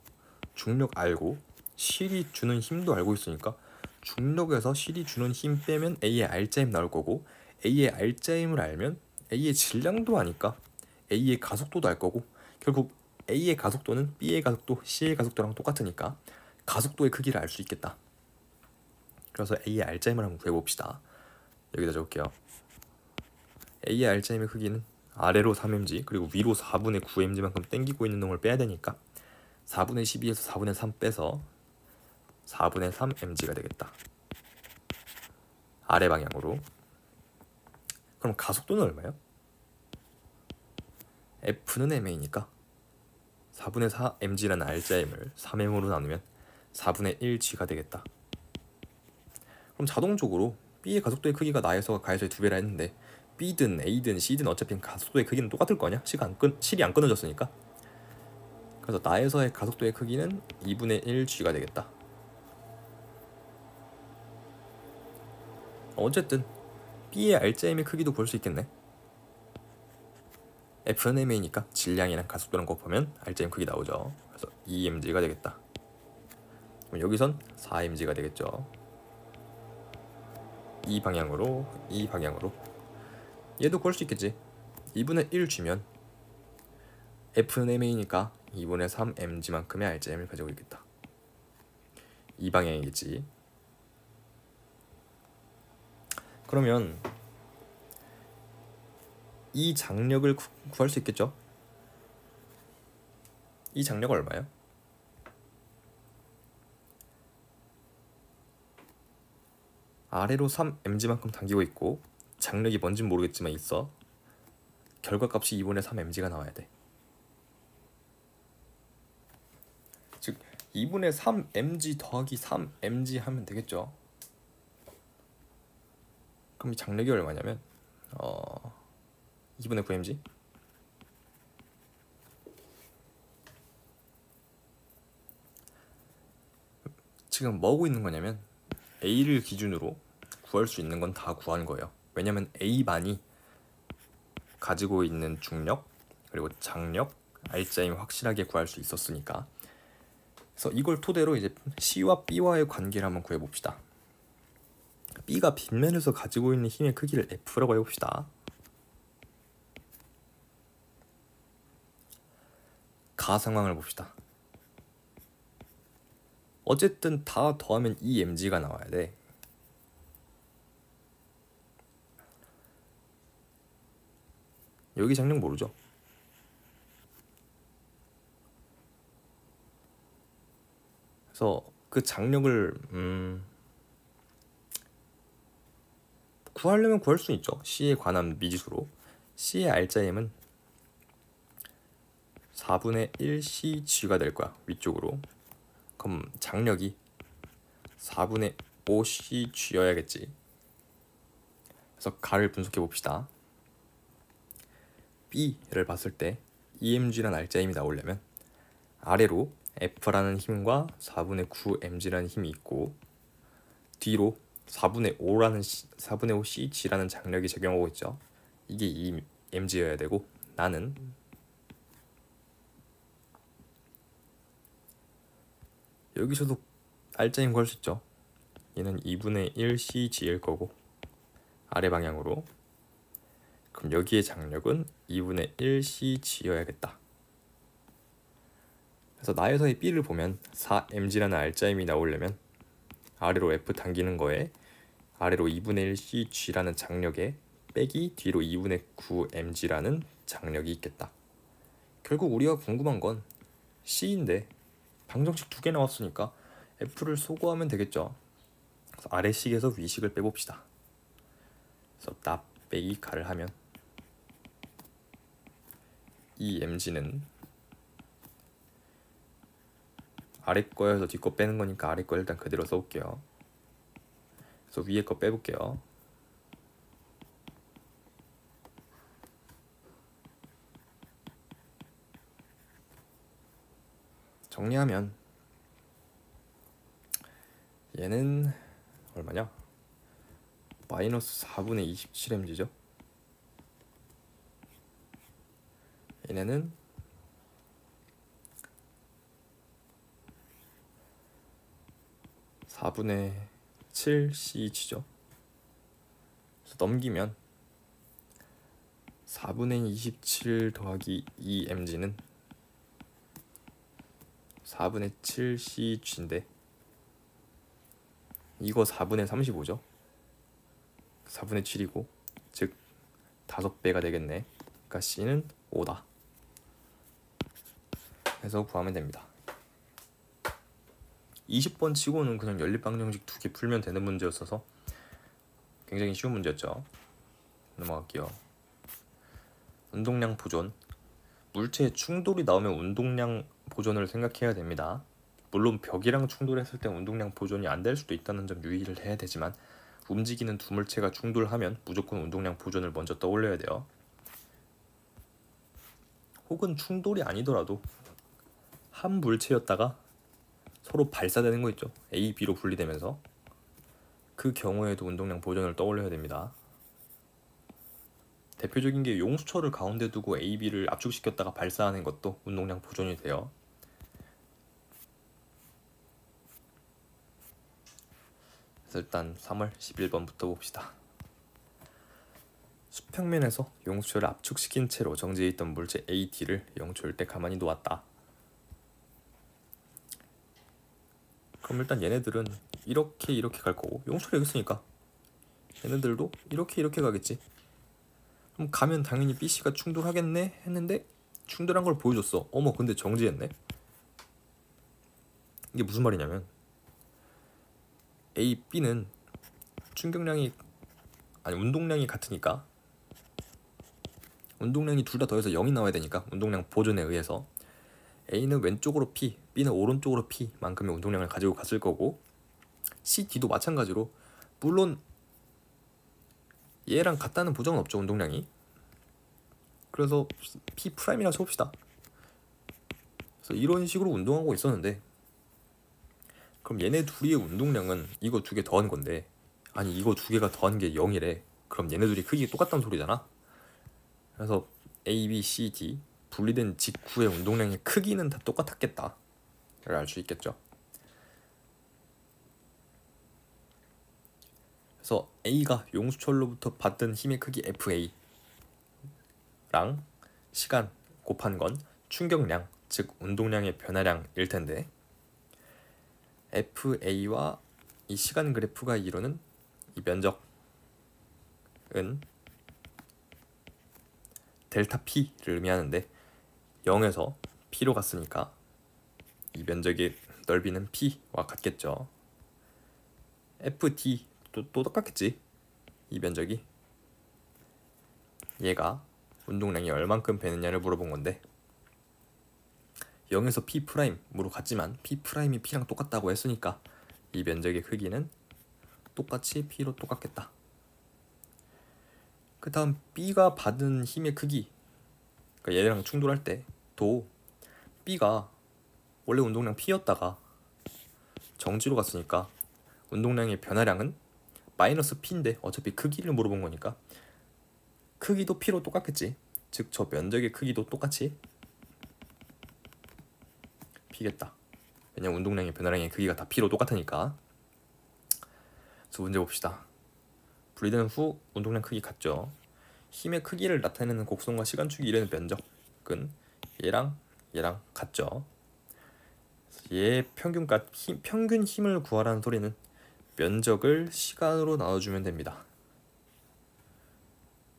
중력 알고 실이 주는 힘도 알고 있으니까 중력에서 실이 주는 힘 빼면 A의 R자임 나올 거고 A의 R자임을 알면 A의 질량도 아니까 A의 가속도도 알 거고 결국 A의 가속도는 B의 가속도, C의 가속도랑 똑같으니까 가속도의 크기를 알 수 있겠다. 그래서 A의 R자임을 한번 구해봅시다. 여기다 적을게요. A의 R자임의 크기는 아래로 3mg 그리고 위로 4분의 9mg만큼 당기고 있는 놈을 빼야 되니까 4분의 12에서 4분의 3 빼서 4분의 3mg가 되겠다. 아래 방향으로. 그럼 가속도는 얼마예요? F는 mA니까 4분의 4 mg라는 알짜임을 3m으로 나누면 4분의 1 g가 되겠다. 그럼 자동적으로 B의 가속도의 크기가 나에서 가에서의 2배라 했는데 B든 A든 C든 어차피 가속도의 크기는 똑같을 거 아니야? 실이 안 끊어졌으니까. 그래서 나에서의 가속도의 크기는 2분의 1 g가 되겠다. 어쨌든 B의 알짜임의 크기도 볼 수 있겠네. F는 mA니까 질량이랑 가속도랑 곱하면 알짜임 크기 나오죠. 그래서 2mg가 되겠다. 그럼 여기선 4mg가 되겠죠. 이 방향으로 얘도 구할 수 있겠지. 2분의 1 g면 F는 mA니까 2분의 3 mg만큼의 알짜임을 가지고 있겠다. 이 방향이겠지. 그러면 이 장력을 구할 수 있겠죠? 이 장력 얼마야? 아래로 3mg만큼 당기고 있고 장력이 뭔진 모르겠지만 있어. 결과값이 2분의 3mg가 나와야 돼. 즉 2분의 3mg 더하기 3mg 하면 되겠죠. 그럼 이 장력이 얼마냐면 2분의 9mg. 지금 뭐 하고 있는 거냐면 A를 기준으로 구할 수 있는 건 다 구한 거예요. 왜냐면 A만이 가지고 있는 중력 그리고 장력, 알짜임 확실하게 구할 수 있었으니까. 그래서 이걸 토대로 이제 C와 B와의 관계를 한번 구해봅시다. B가 빗면에서 가지고 있는 힘의 크기를 F라고 해봅시다. 가 상황을 봅시다. 어쨌든 다 더하면 2mg가 나와야 돼. 여기 장력 모르죠? 그래서 그 장력을 구하려면 구할 수 있죠. C에 관한 미지수로. C의 알짜임은 4분의 1 cg가 될 거야. 위쪽으로. 그럼 장력이 4분의 5 cg여야겠지. 그래서 가를 분석해 봅시다. B를 봤을 때 EMG라는 알짜임이 나오려면 아래로 F라는 힘과 4분의 9mg라는 힘이 있고 뒤로 4분의 5 cg라는 장력이 적용하고 있죠. 이게 2mg여야 되고 나는 여기서도 알짜임 구할 수 있죠. 얘는 2분의 1 cg일 거고 아래 방향으로. 그럼 여기의 장력은 2분의 1 cg여야겠다. 그래서 나에서의 B를 보면 4mg라는 알짜임이 나오려면 아래로 F 당기는 거에 아래로 2분의 1 cg라는 장력에 빼기 뒤로 2분의 9mg라는 장력이 있겠다. 결국 우리가 궁금한 건 C인데 방정식 2개 나왔으니까 F를 소거하면 되겠죠. 그래서 아래식에서 위식을 빼봅시다. 그래서 납 빼기 가를 하면 이 mg는 아래 거여서 뒷 거 빼는 거니까 아래 거 일단 그대로 써볼게요. 그래서 위에 거 빼볼게요. 정리하면 얘는 얼마냐? 마이너스 4분의 27mg죠. 얘네는 4분의 7cg죠. 그래서 넘기면 4분의 27 더하기 2mg는 4분의 7cg인데 이거 4분의 35죠. 4분의 7이고 즉 5배가 되겠네. 그러니까 C는 5다. 해서 구하면 됩니다. 20번 치고는 그냥 연립방정식 2개 풀면 되는 문제였어서 굉장히 쉬운 문제였죠. 넘어갈게요. 운동량 보존. 물체에 충돌이 나오면 운동량 보존을 생각해야 됩니다. 물론 벽이랑 충돌했을 때 운동량 보존이 안 될 수도 있다는 점 유의를 해야 되지만 움직이는 두 물체가 충돌하면 무조건 운동량 보존을 먼저 떠올려야 돼요. 혹은 충돌이 아니더라도 한 물체였다가 서로 발사되는 거 있죠. A, B로 분리되면서 그 경우에도 운동량 보존을 떠올려야 됩니다. 대표적인 게 용수철을 가운데 두고 A, B를 압축시켰다가 발사하는 것도 운동량 보존이 돼요. 그래서 일단 3월 11번부터 봅시다. 수평면에서 용수철을 압축시킨 채로 정지해 있던 물체 AT를 영초일 때 가만히 놓았다. 그럼 일단 얘네들은 이렇게 갈 거고 용수철이 여기 있으니까 얘네들도 이렇게 가겠지. 그럼 가면 당연히 BC가 충돌하겠네 했는데 충돌한 걸 보여줬어. 어머 근데 정지했네. 이게 무슨 말이냐면 A, B는 운동량이 같으니까 운동량이 둘 다 더해서 0이 나와야 되니까 운동량 보존에 의해서 A는 왼쪽으로 P, B는 오른쪽으로 P만큼의 운동량을 가지고 갔을 거고 C, D도 마찬가지로 물론 얘랑 같다는 보장은 없죠 운동량이. 그래서 P'이라고 쳐봅시다. 그래서 이런 식으로 운동하고 있었는데 그럼 얘네 둘이의 운동량은 이거 두 개 더한 건데 아니 이거 두 개가 더한 게 0이래. 그럼 얘네 둘이 크기 똑같다는 소리잖아. 그래서 A, B, C, D 분리된 직후의 운동량의 크기는 다 똑같았겠다 를 알 수 있겠죠. 그래서 A가 용수철로부터 받던 힘의 크기 FA랑 시간 곱한 건 충격량, 즉 운동량의 변화량일 텐데 FA와 이 시간 그래프가 이루는 이 면적은 델타 P를 의미하는데 0에서 P로 갔으니까 이 면적의 넓이는 P와 같겠죠. FD 또 똑같겠지. 이 면적이 얘가 운동량이 얼만큼 배느냐를 물어본 건데 0에서 P'으로 갔지만 P'이 P랑 똑같다고 했으니까 이 면적의 크기는 똑같이 P로 똑같겠다. 그 다음 B가 받은 힘의 크기, 그러니까 얘랑 충돌할 때도 B가 원래 운동량 P였다가 정지로 갔으니까 운동량의 변화량은 마이너스 P인데 어차피 크기를 물어본 거니까 크기도 P로 똑같겠지. 즉 저 면적의 크기도 똑같이 P겠다. 왜냐면 운동량의 변화량의 크기가 다 P로 똑같으니까. 그래서 문제 봅시다. 분리된 후 운동량 크기 같죠. 힘의 크기를 나타내는 곡선과 시간축이 이르는 면적은 얘랑 같죠. 얘의 평균 힘을 구하라는 소리는 면적을 시간으로 나눠주면 됩니다.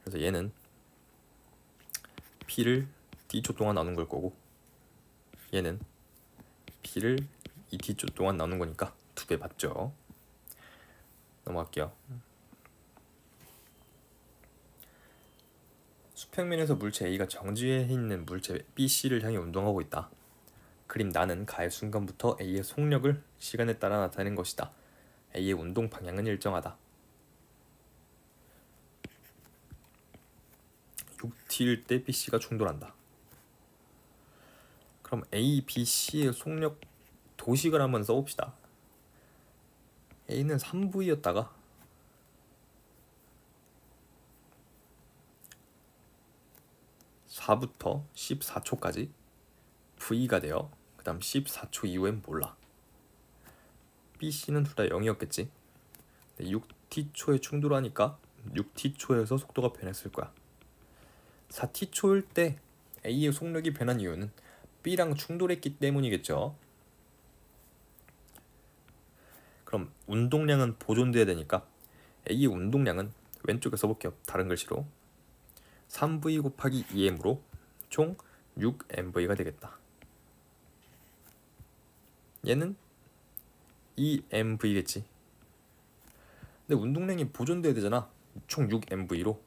그래서 얘는 P를 D초 동안 나눈 걸 거고 얘는 P를 2T초 동안 나눈 거니까 2배 맞죠. 넘어갈게요. 수평면에서 물체 A가 정지해 있는 물체 BC를 향해 운동하고 있다. 그림 나는 가의 순간부터 A의 속력을 시간에 따라 나타내는 것이다. A의 운동 방향은 일정하다. 6T일 때 BC가 충돌한다. 그럼 A, B, C의 속력 도식을 한번 써봅시다. A는 3V였다가 4부터 14초까지 V가 돼요. 그 다음 14초 이후엔 몰라. BC는 둘 다 0이었겠지. 6T초에 충돌하니까 6T초에서 속도가 변했을 거야. 4T초일 때 A의 속력이 변한 이유는 B랑 충돌했기 때문이겠죠. 그럼 운동량은 보존돼야 되니까 A의 운동량은 왼쪽에 써볼게요. 다른 글씨로 3V 곱하기 2M으로 총 6MV가 되겠다. 얘는 2MV겠지. 근데 운동량이 보존돼야 되잖아. 총 6MV로.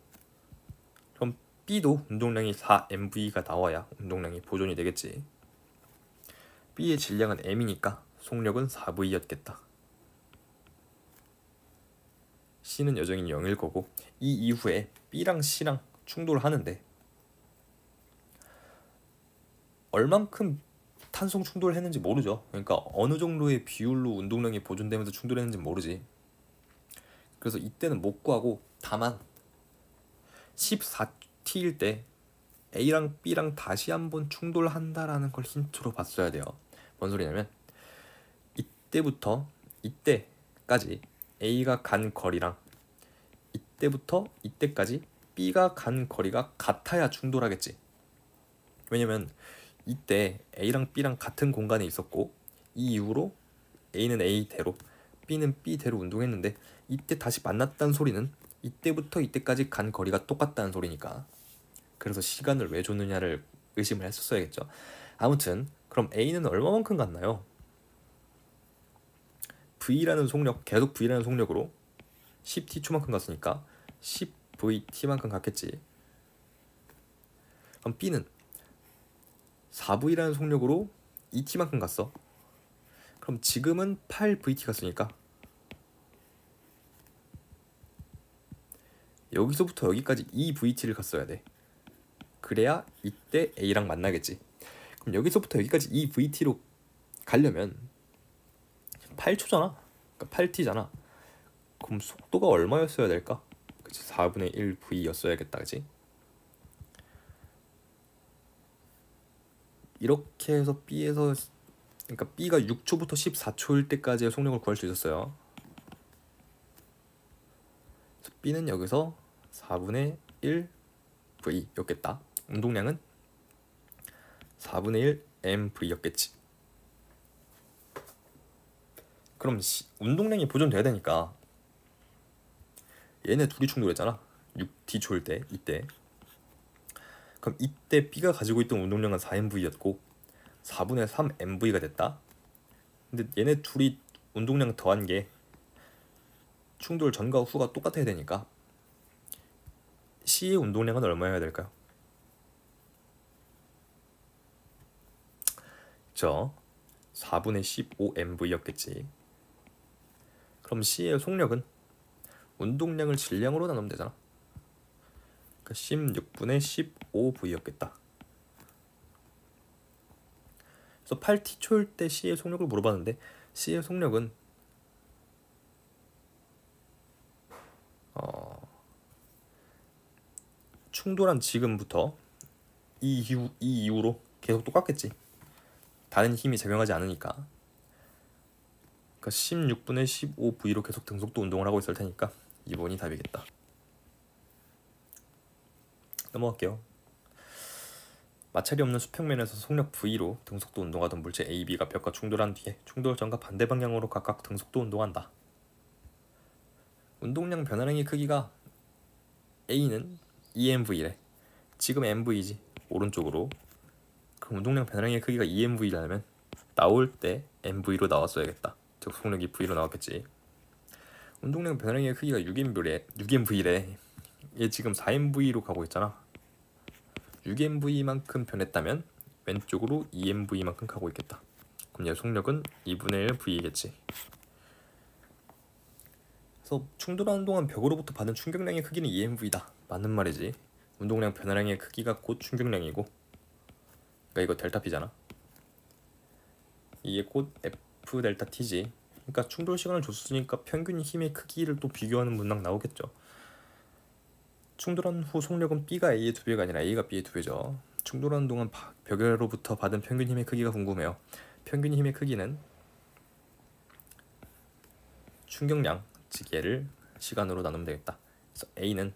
그럼 B도 운동량이 4mv가 나와야 운동량이 보존이 되겠지. B의 질량은 m이니까 속력은 4v였겠다. C는 여전히 0일 거고, 이 이후에 B랑 C랑 충돌하는데 얼만큼 탄성 충돌을 했는지 모르죠. 그러니까 어느 정도의 비율로 운동량이 보존되면서 충돌했는지 모르지. 그래서 이때는 못 구하고 다만 14T일 때 A랑 B랑 다시 한번 충돌한다라는 걸 힌트로 봤어야 돼요. 뭔 소리냐면 이때부터 이때까지 A가 간 거리랑 이때부터 이때까지 B가 간 거리가 같아야 충돌하겠지. 왜냐면 이때 A랑 B랑 같은 공간에 있었고 이 이후로 A는 A대로 B는 B대로 운동했는데 이때 다시 만났다는 소리는 이때부터 이때까지 간 거리가 똑같다는 소리니까. 그래서 시간을 왜 줬느냐를 의심을 했었어야겠죠. 아무튼 그럼 A는 얼마만큼 갔나요? V라는 속력, 계속 V라는 속력으로 10T초만큼 갔으니까 10VT만큼 갔겠지. 그럼 B는 4V라는 속력으로 2T만큼 갔어. 그럼 지금은 8VT 갔으니까 여기서부터 여기까지 2VT를 갔어야 돼. 그래야 이때 A랑 만나겠지. 그럼 여기서부터 여기까지 2VT로 가려면 8초잖아. 그러니까 8T잖아. 그럼 속도가 얼마였어야 될까? 그치, 4분의 1V였어야겠다. 그치? 이렇게 해서 B에서, 그러니까 B가 6초부터 14초일 때까지의 속력을 구할 수 있었어요. B는 여기서 4분의 1V였겠다. 운동량은 4분의 1 mV였겠지. 그럼 운동량이 보존돼야 되니까 얘네 둘이 충돌했잖아. 6T초일 때, 이때. 그럼 이때 B가 가지고 있던 운동량은 4mV였고 4분의 3mV가 됐다. 근데 얘네 둘이 운동량 더한 게 충돌 전과 후가 똑같아야 되니까 C의 운동량은 얼마여야 될까요? 저 4분의 15mV였겠지. 그럼 C의 속력은 운동량을 질량으로 나누면 되잖아. 그러니까 16분의 15V였겠다. 그래서 8T초일 때 C의 속력을 물어봤는데 C의 속력은 충돌한 지금부터 이 이후로 계속 똑같겠지. 다른 힘이 작용하지 않으니까. 그러니까 16분의 15V로 계속 등속도 운동을 하고 있을 테니까 2번이 답이겠다. 넘어갈게요. 마찰이 없는 수평면에서 속력 V로 등속도 운동하던 물체 A, B가 벽과 충돌한 뒤에 충돌 전과 반대 방향으로 각각 등속도 운동한다. 운동량 변화량의 크기가 A는 2mV래. 지금 mV지. 오른쪽으로. 그럼 운동량 변화량의 크기가 2mV라면 나올 때 mV로 나왔어야겠다. 즉 속력이 V로 나왔겠지. 운동량 변화량의 크기가 6mV래. 얘 지금 4mV로 가고 있잖아. 6mV만큼 변했다면 왼쪽으로 2mV만큼 가고 있겠다. 그럼 얘 속력은 2분의 1V겠지. 그래서 충돌하는 동안 벽으로부터 받은 충격량의 크기는 2mV다. 맞는 말이지. 운동량 변화량의 크기가 곧 충격량이고, 그러니까 이거 델타 P잖아. 이게 곧 F 델타 T지. 그러니까 충돌 시간을 줬으니까 평균 힘의 크기를 또 비교하는 문항 나오겠죠. 충돌한 후 속력은 B가 A의 2배가 아니라 A가 B의 2배죠. 충돌하는 동안 벽으로부터 받은 평균 힘의 크기가 궁금해요. 평균 힘의 크기는 충격량, 즉 얘를 시간으로 나누면 되겠다. 그래서 A는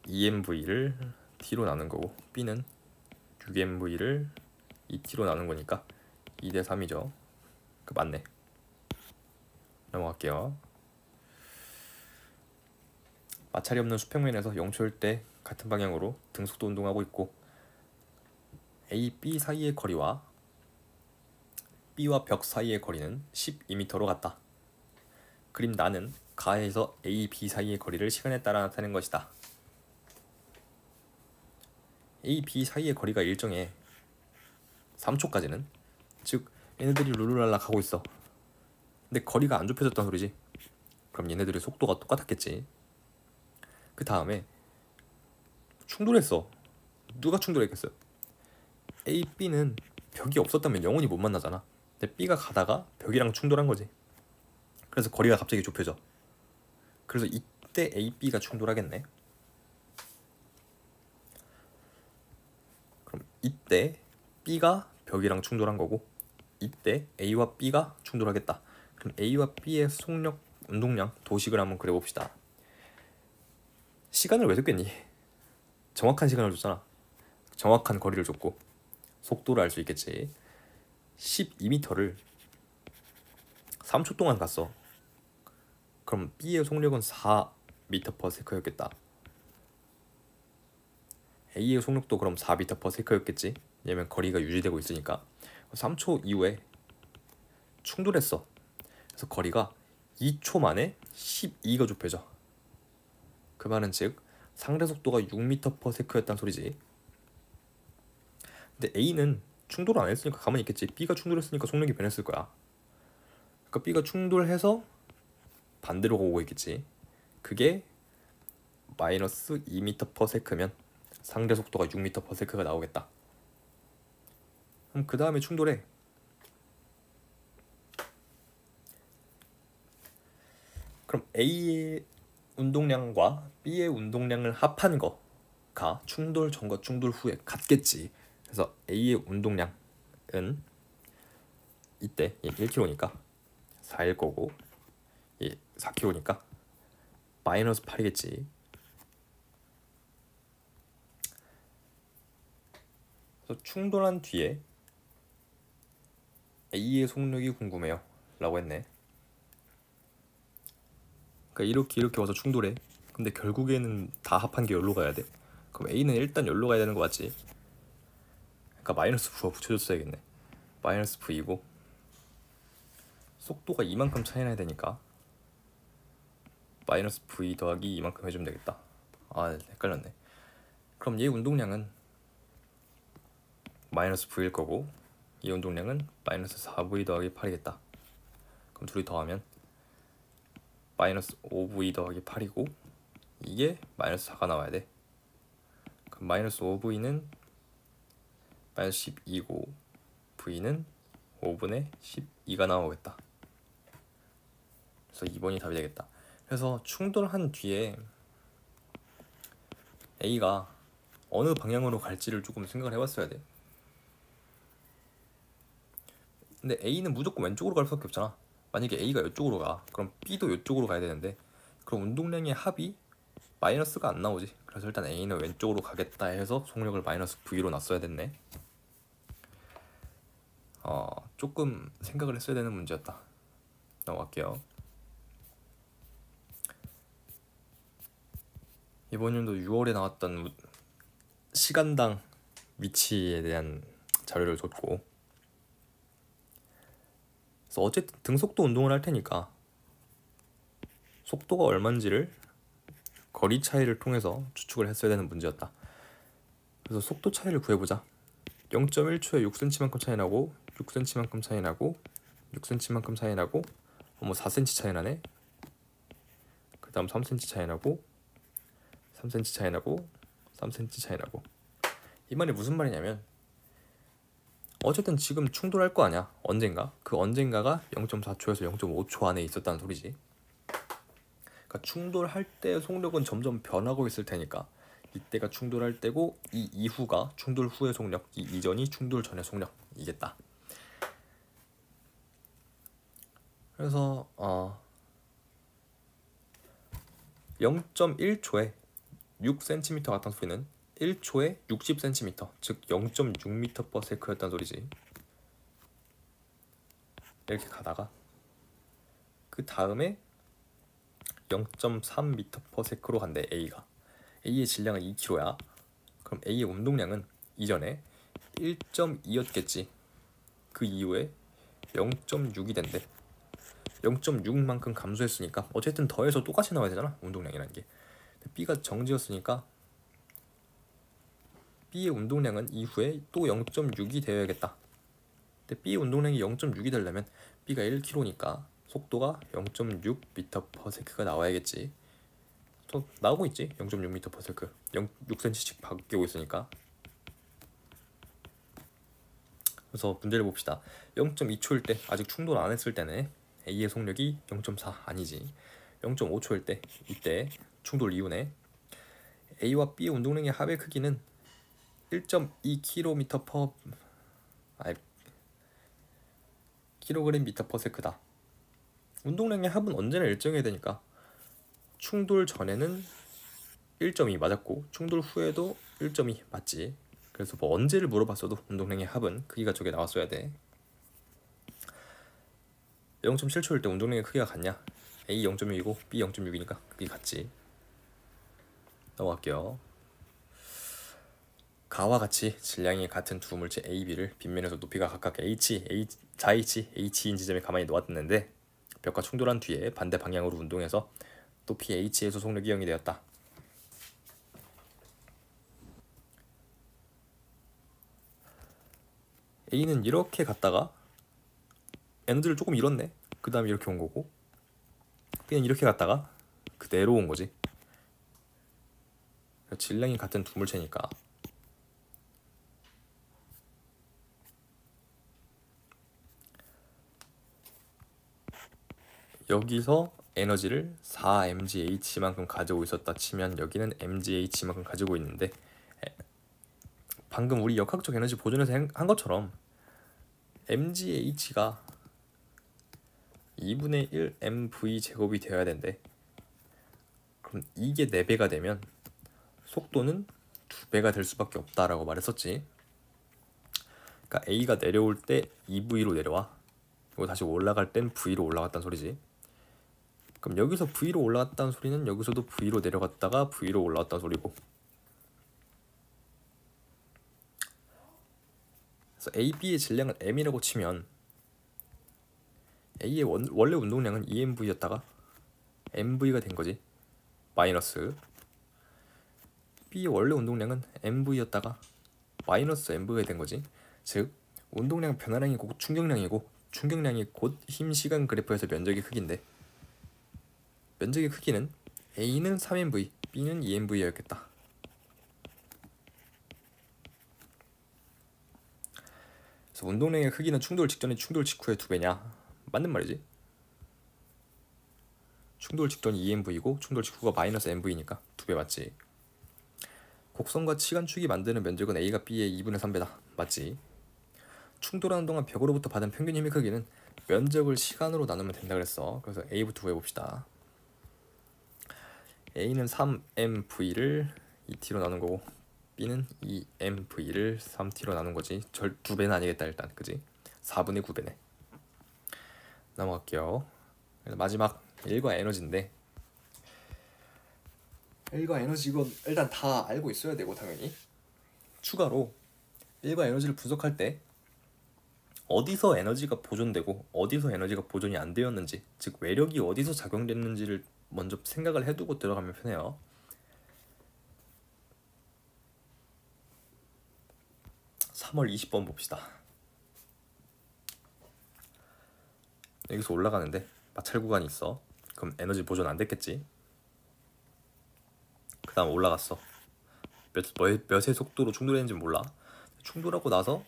2mV를 T로 나눈 거고 B는 6mV를 2T로 나눈 거니까 2대 3이죠. 그 맞네. 넘어갈게요. 마찰이 없는 수평면에서 0초일 때 같은 방향으로 등속도 운동하고 있고 A, B 사이의 거리와 B와 벽 사이의 거리는 12m로 같다. 그림 나는 가에서 A, B 사이의 거리를 시간에 따라 나타낸 것이다. A, B 사이의 거리가 일정해 3초까지는, 즉 얘네들이 룰루랄라 가고 있어. 근데 거리가 안 좁혀졌단 소리지. 그럼 얘네들의 속도가 똑같았겠지. 그 다음에 충돌했어. 누가 충돌했겠어요? A, B는 벽이 없었다면 영원히 못 만나잖아. 근데 B가 가다가 벽이랑 충돌한 거지. 그래서 거리가 갑자기 좁혀져. 그래서 이때 A, B가 충돌하겠네. 그럼 이때 B가 벽이랑 충돌한 거고, 이때 A와 B가 충돌하겠다. 그럼 A와 B의 속력, 운동량, 도식을 한번 그려봅시다. 시간을 왜 줬겠니? 정확한 시간을 줬잖아. 정확한 거리를 줬고 속도를 알 수 있겠지. 12m를 3초 동안 갔어. 그럼 B의 속력은 4m/s였겠다. A의 속력도 그럼 4m/s였겠지. 왜냐면 거리가 유지되고 있으니까. 3초 이후에 충돌했어. 그래서 거리가 2초 만에 12가 좁혀져. 그 말은 즉 상대 속도가 6m/s였단 소리지. 근데 A는 충돌을 안 했으니까 가만히 있겠지. B가 충돌했으니까 속력이 변했을 거야. 그러니까 B가 충돌해서 반대로 오고 있겠지. 그게 마이너스 2m/s면 상대 속도가 6m/s가 나오겠다. 그럼 그 다음에 충돌해. 그럼 A의 운동량과 B의 운동량을 합한 거가 충돌 전과 충돌 후에 같겠지. 그래서 A의 운동량은 이때 1kg니까 4일 거고, 4kg니까 마이너스 8이겠지. 그래서 충돌한 뒤에 A의 속력이 궁금해요 라고 했네. 그러니까 이렇게 와서 충돌해. 근데 결국에는 다 합한 게 여기로 가야 돼. 그럼 A는 일단 여기로 가야 되는 거 맞지? 그러니까 마이너스 V가 붙여줬어야겠네. 마이너스 V고 속도가 이만큼 차이 나야 되니까 마이너스 V 더하기 이만큼 해주면 되겠다. 아, 헷갈렸네. 그럼 얘 운동량은 마이너스 V일 거고, 이 운동량은 마이너스 4V 더하기 8이겠다. 그럼 둘이 더하면 마이너스 5V 더하기 8이고, 이게 마이너스 4가 나와야 돼. 그럼 마이너스 5V는 마이너스 12고 V는 5분의 12가 나오겠다. 그래서 2번이 답이 되겠다. 그래서 충돌한 뒤에 A가 어느 방향으로 갈지를 조금 생각을 해봤어야 돼. 근데 A는 무조건 왼쪽으로 갈 수밖에 없잖아. 만약에 A가 이쪽으로 가, 그럼 B도 이쪽으로 가야 되는데, 그럼 운동량의 합이 마이너스가 안 나오지. 그래서 일단 A는 왼쪽으로 가겠다 해서 속력을 마이너스 V로 놨어야 됐네. 조금 생각을 했어야 되는 문제였다. 넘어갈게요. 이번 연도 6월에 나왔던 시간당 위치에 대한 자료를 줬고, 그래서 어쨌든 등속도 운동을 할 테니까 속도가 얼마인지를 거리 차이를 통해서 추측을 했어야 되는 문제였다. 그래서 속도 차이를 구해보자. 0.1초에 6cm만큼 차이 나고, 6cm만큼 차이 나고, 6cm만큼 차이 나고, 4cm 차이 나네. 그 다음 3cm 차이 나고, 3cm 차이 나고, 3cm 차이 나고. 이 말이 무슨 말이냐면, 어쨌든 지금 충돌할 거 아니야. 언젠가. 그 언젠가가 0.4초에서 0.5초 안에 있었다는 소리지. 그러니까 충돌할 때 속력은 점점 변하고 있을 테니까 이때가 충돌할 때고, 이 이후가 충돌 후의 속력, 이 이전이 충돌 전의 속력이겠다. 그래서 0.1초에 6cm 같은 소리는 1초에 60cm, 즉 0.6m/s였단 소리지. 이렇게 가다가 그 다음에 0.3m/s로 간대. A의 질량은 2kg야. 그럼 A의 운동량은 이전에 1.2였겠지. 그 이후에 0.6이 된대. 0.6만큼 감소했으니까 어쨌든 더해서 똑같이 나와야 되잖아, 운동량이라는 게. B가 정지였으니까 B의 운동량은 이후에 또 0.6이 되어야겠다. 근데 B의 운동량이 0.6이 되려면 B가 1km니까 속도가 0.6m/s가 나와야겠지. 또 나오고 있지. 0.6m/s 6cm씩 바뀌고 있으니까. 그래서 문제를 봅시다. 0.2초일 때, 아직 충돌 안 했을 때는 A의 속력이 0.4 아니지. 0.5초일 때, 이때 충돌 이후네. A와 B의 운동량의 합의 크기는 1.2km per kg/s다. 운동량의 합은 언제나 일정해야 되니까 충돌 전에는 1.2 맞았고 충돌 후에도 1.2 맞지. 그래서 뭐 언제를 물어봤어도 운동량의 합은 크기가 저게 나왔어야 돼. 0.7초일 때 운동량의 크기가 같냐? A 0.6이고 B 0.6이니까 크기 같지. 넘어갈게요. 가와 같이 질량이 같은 두 물체 A, B를 빗면에서 높이가 각각 좌H, H인 지점에 가만히 놓았는데 벽과 충돌한 뒤에 반대 방향으로 운동해서 높이 H에서 속력이 0이 되었다. A는 이렇게 갔다가 에너지를 조금 잃었네. 그 다음에 이렇게 온 거고, B는 이렇게 갔다가 그대로 온 거지. 질량이 같은 두 물체니까 여기서 에너지를 4mgh만큼 가지고 있었다 치면 여기는 mgh만큼 가지고 있는데, 방금 우리 역학적 에너지 보존에서 한 것처럼 mgh가 2분의 1 mv 제곱이 되어야 된대. 그럼 이게 4배가 되면 속도는 2배가 될 수밖에 없다라고 말했었지. 그러니까 A가 내려올 때 2V로 내려와. 그리고 다시 올라갈 땐 V로 올라갔다는 소리지. 그럼 여기서 V로 올라갔다는 소리는 여기서도 V로 내려갔다가 V로 올라왔다는 소리고. 그래서 A, B의 질량을 M이라고 치면 A의 원래 운동량은 EMV였다가 MV가 된 거지. 마이너스 B의 원래 운동량은 MV였다가 마이너스 MV가 된 거지. 즉 운동량 변화량이 곧 충격량이고 충격량이 곧 힘 시간 그래프에서 면적의 크기인데 면적의 크기는 A는 3MV, B는 2MV였겠다. 그래서 운동량의 크기는 충돌 직전에 충돌 직후의 2배냐? 맞는 말이지. 충돌 직전이 2MV고 충돌 직후가 마이너스 MV니까 2배 맞지. 곡선과 시간축이 만드는 면적은 A가 B의 2분의 3배다. 맞지. 충돌하는 동안 벽으로부터 받은 평균 힘의 크기는 면적을 시간으로 나누면 된다 그랬어. 그래서 A부터 구해봅시다. A는 3MV를 2T로 나눈 거고 B는 2MV를 3T로 나눈 거지. 2배는 아니겠다 일단. 그지? 4분의 9배네. 넘어갈게요. 마지막 1과 에너지인데, 1과 에너지 이건 일단 다 알고 있어야 되고 당연히 추가로 1과 에너지를 분석할 때 어디서 에너지가 보존되고 어디서 에너지가 보존이 안 되었는지, 즉 외력이 어디서 작용됐는지를 먼저 생각을 해두고 들어가면 편해요. (3월 20번) 봅시다. 여기서 올라가는데 마찰 구간이 있어. 그럼 에너지 보존 안 됐겠지. 그 다음 올라갔어. 몇의 속도로 충돌했는지 몰라. 충돌하고 나서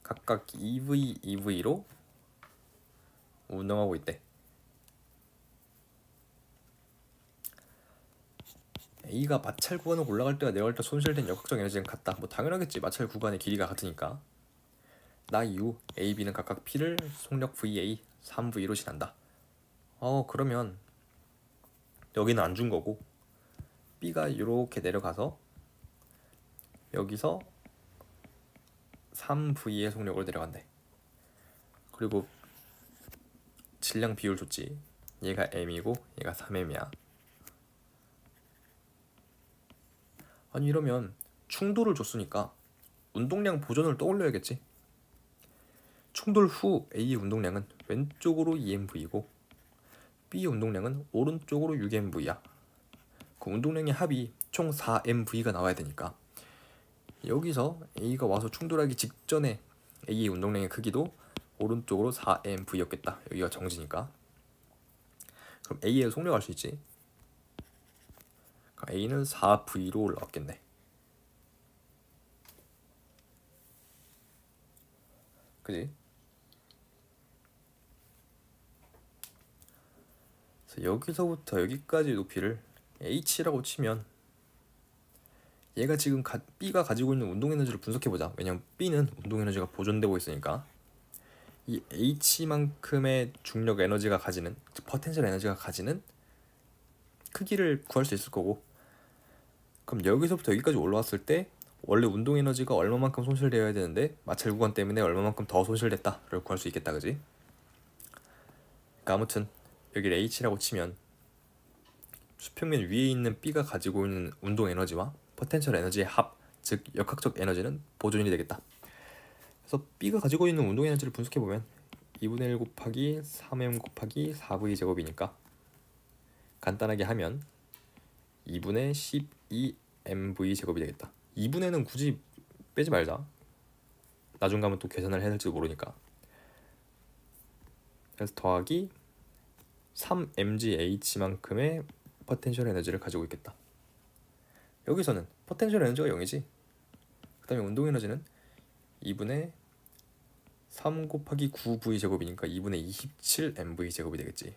각각 EV, EV로 운동하고 있대. A가 마찰 구간을 올라갈 때와 내려갈 때 손실된 역학적 에너지는 같다. 뭐 당연하겠지. 마찰 구간의 길이가 같으니까. 나 이후 A, B는 각각 P를 속력 VA 3V로 지난다. 그러면 여기는 안 준 거고 B가 이렇게 내려가서 여기서 3V의 속력으로 내려간대. 그리고 질량 비율 줬지. 얘가 M이고 얘가 3M이야. 아니 이러면 충돌을 줬으니까 운동량 보존을 떠올려야겠지. 충돌 후 A의 운동량은 왼쪽으로 2mv이고 B의 운동량은 오른쪽으로 6mv야. 그 운동량의 합이 총 4mv가 나와야 되니까 여기서 A가 와서 충돌하기 직전에 A의 운동량의 크기도 오른쪽으로 4mv였겠다. 여기가 정지니까. 그럼 A의 속력 알 수 있지? A는 4V로 올라왔겠네. 그지? 그래서 여기서부터 여기까지 높이를 H라고 치면 얘가 지금 B가 가지고 있는 운동에너지를 분석해보자. 왜냐면 B는 운동에너지가 보존되고 있으니까 이 H만큼의 중력 에너지가 가지는, 즉 포텐셜 에너지가 가지는 크기를 구할 수 있을 거고, 그럼 여기서부터 여기까지 올라왔을 때 원래 운동 에너지가 얼마만큼 손실되어야 되는데 마찰 구간 때문에 얼마만큼 더 손실됐다를 구할 수 있겠다. 그지? 그러니까 아무튼 여기를 H라고 치면 수평면 위에 있는 B가 가지고 있는 운동 에너지와 포텐셜 에너지의 합, 즉 역학적 에너지는 보존이 되겠다. 그래서 B가 가지고 있는 운동 에너지를 분석해보면 2분의 1 곱하기 3m 곱하기 4v 제곱이니까 간단하게 하면 2분의 12mv 제곱이 되겠다. 2분의는 굳이 빼지 말자. 나중 가면 또 계산을 해야 될지도 모르니까. 그래서 더하기 3mgh만큼의 포텐셜 에너지를 가지고 있겠다. 여기서는 포텐셜 에너지가 0이지. 그 다음에 운동 에너지는 2분의 3 곱하기 9v 제곱이니까 2분의 27mv 제곱이 되겠지.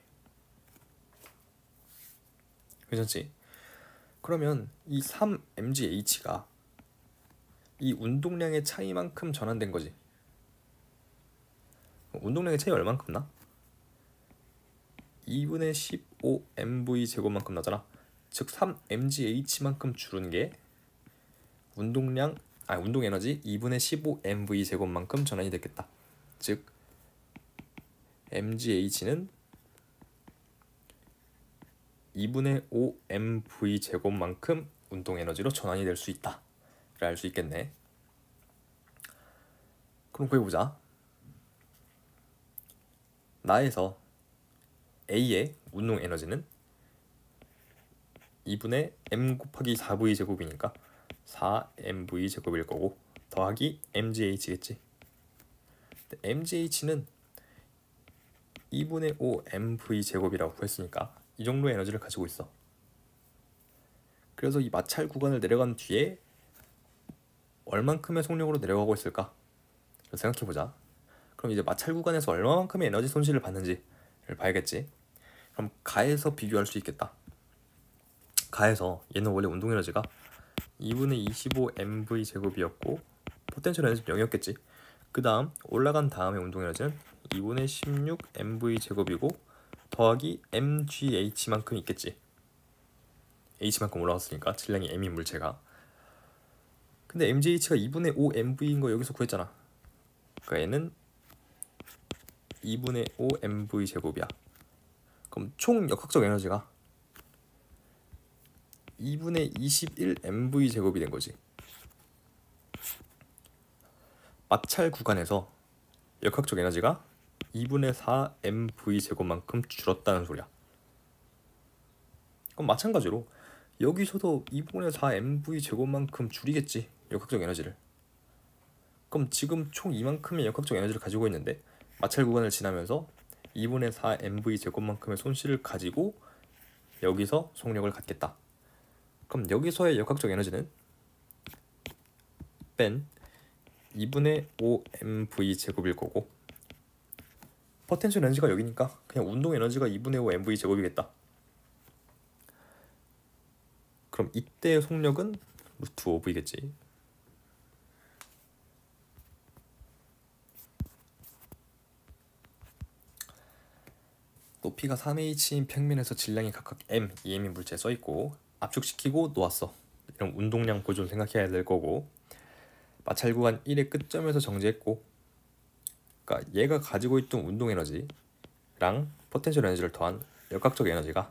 괜찮지? 그러면 이 3mgh가 이 운동량의 차이만큼 전환된 거지. 운동량의 차이 얼만큼 나? 2분의 15mv 제곱만큼 나잖아. 즉 3mgh만큼 줄은 게 운동 에너지 2분의 15mv 제곱만큼 전환이 됐겠다. 즉 mgh는 2분의 5mv 제곱만큼 운동 에너지로 전환이 될 수 있다. 를 알 수 있겠네. 그럼 구해보자. 나에서 A의 운동 에너지는 2분의 m 곱하기 4v 제곱이니까 4mv 제곱일 거고 더하기 mgh겠지. mgh는 2분의 5mv 제곱이라고 했으니까 이 정도의 에너지를 가지고 있어. 그래서 이 마찰 구간을 내려간 뒤에 얼만큼의 속력으로 내려가고 있을까? 생각해보자. 그럼 이제 마찰 구간에서 얼마만큼의 에너지 손실을 받는지를 봐야겠지. 그럼 가에서 비교할 수 있겠다. 가에서 얘는 원래 운동 에너지가 2분의 25mv 제곱이었고 포텐셜 에너지는 0이었겠지. 그 다음 올라간 다음에 운동 에너지는 2분의 16mv 제곱이고 더하기 mgh만큼 있겠지. h만큼 올라왔으니까 질량이 m인 물체가. 근데 mgh가 2분의 5mv인 거 여기서 구했잖아. 그러니까 얘는 2분의 5mv 제곱이야. 그럼 총 역학적 에너지가 2분의 21mv 제곱이 된 거지. 마찰 구간에서 역학적 에너지가 2분의 4mv 제곱만큼 줄었다는 소리야. 그럼 마찬가지로 여기서도 2분의 4mv 제곱만큼 줄이겠지, 역학적 에너지를. 그럼 지금 총 이만큼의 역학적 에너지를 가지고 있는데 마찰 구간을 지나면서 2분의 4mv 제곱만큼의 손실을 가지고 여기서 속력을 갖겠다. 그럼 여기서의 역학적 에너지는 뺀 2분의 5mv 제곱일 거고 포텐셜 에너지가 여기니까 그냥 운동 에너지가 2분의 5mv 제곱이겠다. 그럼 이때의 속력은 루트 5v겠지. 높이가 3h인 평면에서 질량이 각각 m, 2m인 물체에 써있고 압축시키고 놓았어. 이런 운동량 보존 생각해야 될 거고 마찰 구간 1의 끝점에서 정지했고, 그러니까 얘가 가지고 있던 운동 에너지랑 포텐셜 에너지를 더한 역학적 에너지가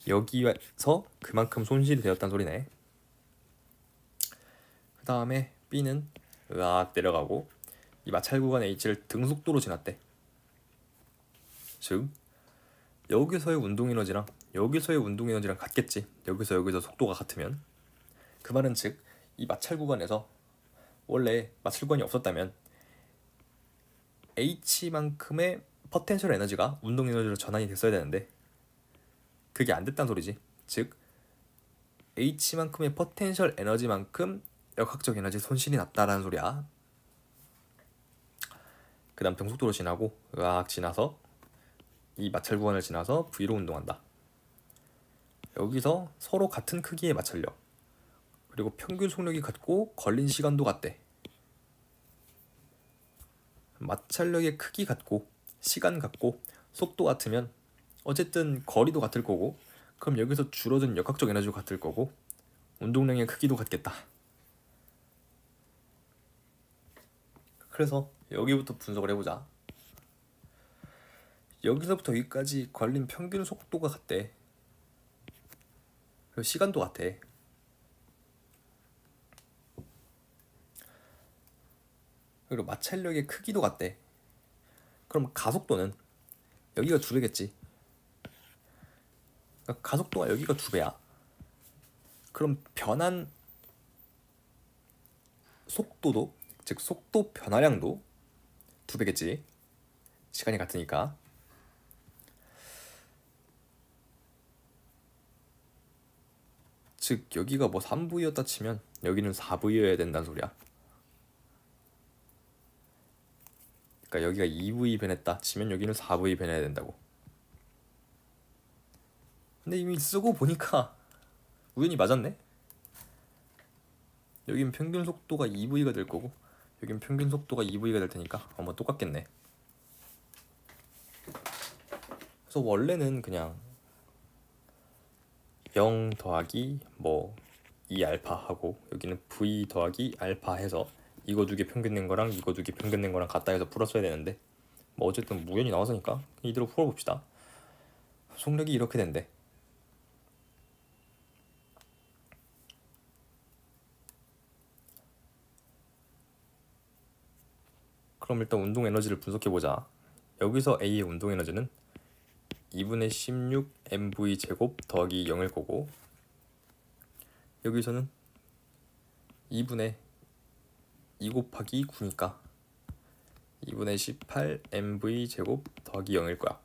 여기에서 그만큼 손실이 되었다는 소리네. 그 다음에 B는 으악 내려가고 이 마찰 구간 h를 등속도로 지났대. 즉 여기서의 운동 에너지랑 여기서의 운동 에너지랑 같겠지. 여기서 속도가 같으면. 그 말은 즉 이 마찰 구간에서 원래 마찰 구간이 없었다면 h만큼의 포텐셜 에너지가 운동 에너지로 전환이 됐어야 되는데 그게 안 됐단 소리지. 즉 h만큼의 포텐셜 에너지만큼 역학적 에너지 손실이 났다라는 소리야. 그 다음 등속도로 지나고 으악 지나서 이 마찰 구간을 지나서 V로 운동한다. 여기서 서로 같은 크기의 마찰력 그리고 평균 속력이 같고 걸린 시간도 같대. 마찰력의 크기 같고 시간 같고 속도 같으면 어쨌든 거리도 같을 거고 그럼 여기서 줄어든 역학적 에너지도 같을 거고 운동량의 크기도 같겠다. 그래서 여기부터 분석을 해보자. 여기서부터 여기까지 걸린 평균 속도가 같대. 그리고 시간도 같아. 그리고 마찰력의 크기도 같대. 그럼 가속도는 여기가 2배겠지. 그러니까 가속도가 여기가 2배야. 그럼 변한 속도도, 즉 속도 변화량도 2배겠지. 시간이 같으니까. 즉 여기가 뭐 3V였다 치면 여기는 4V여야 된다는 소리야. 그러니까 여기가 2V 변했다 치면 여기는 4V 변해야 된다고. 근데 이미 쓰고 보니까 우연히 맞았네. 여긴 평균 속도가 2V가 될 거고 여긴 평균 속도가 2V가 될 테니까 아마 똑같겠네. 그래서 원래는 그냥 0 더하기 뭐 2알파 하고 여기는 V 더하기 알파 해서 이거 두 개 평균 낸 거랑 이거 두 개 평균 낸 거랑 같다 해서 풀었어야 되는데 뭐 어쨌든 무연히 나왔으니까 이대로 풀어봅시다. 속력이 이렇게 된대. 그럼 일단 운동 에너지를 분석해보자. 여기서 A의 운동 에너지는 2분의 16 mv 제곱 더하기 0일 거고 여기서는 2분의 2 곱하기 9니까 2분의 18 mv 제곱 더하기 0일 거야.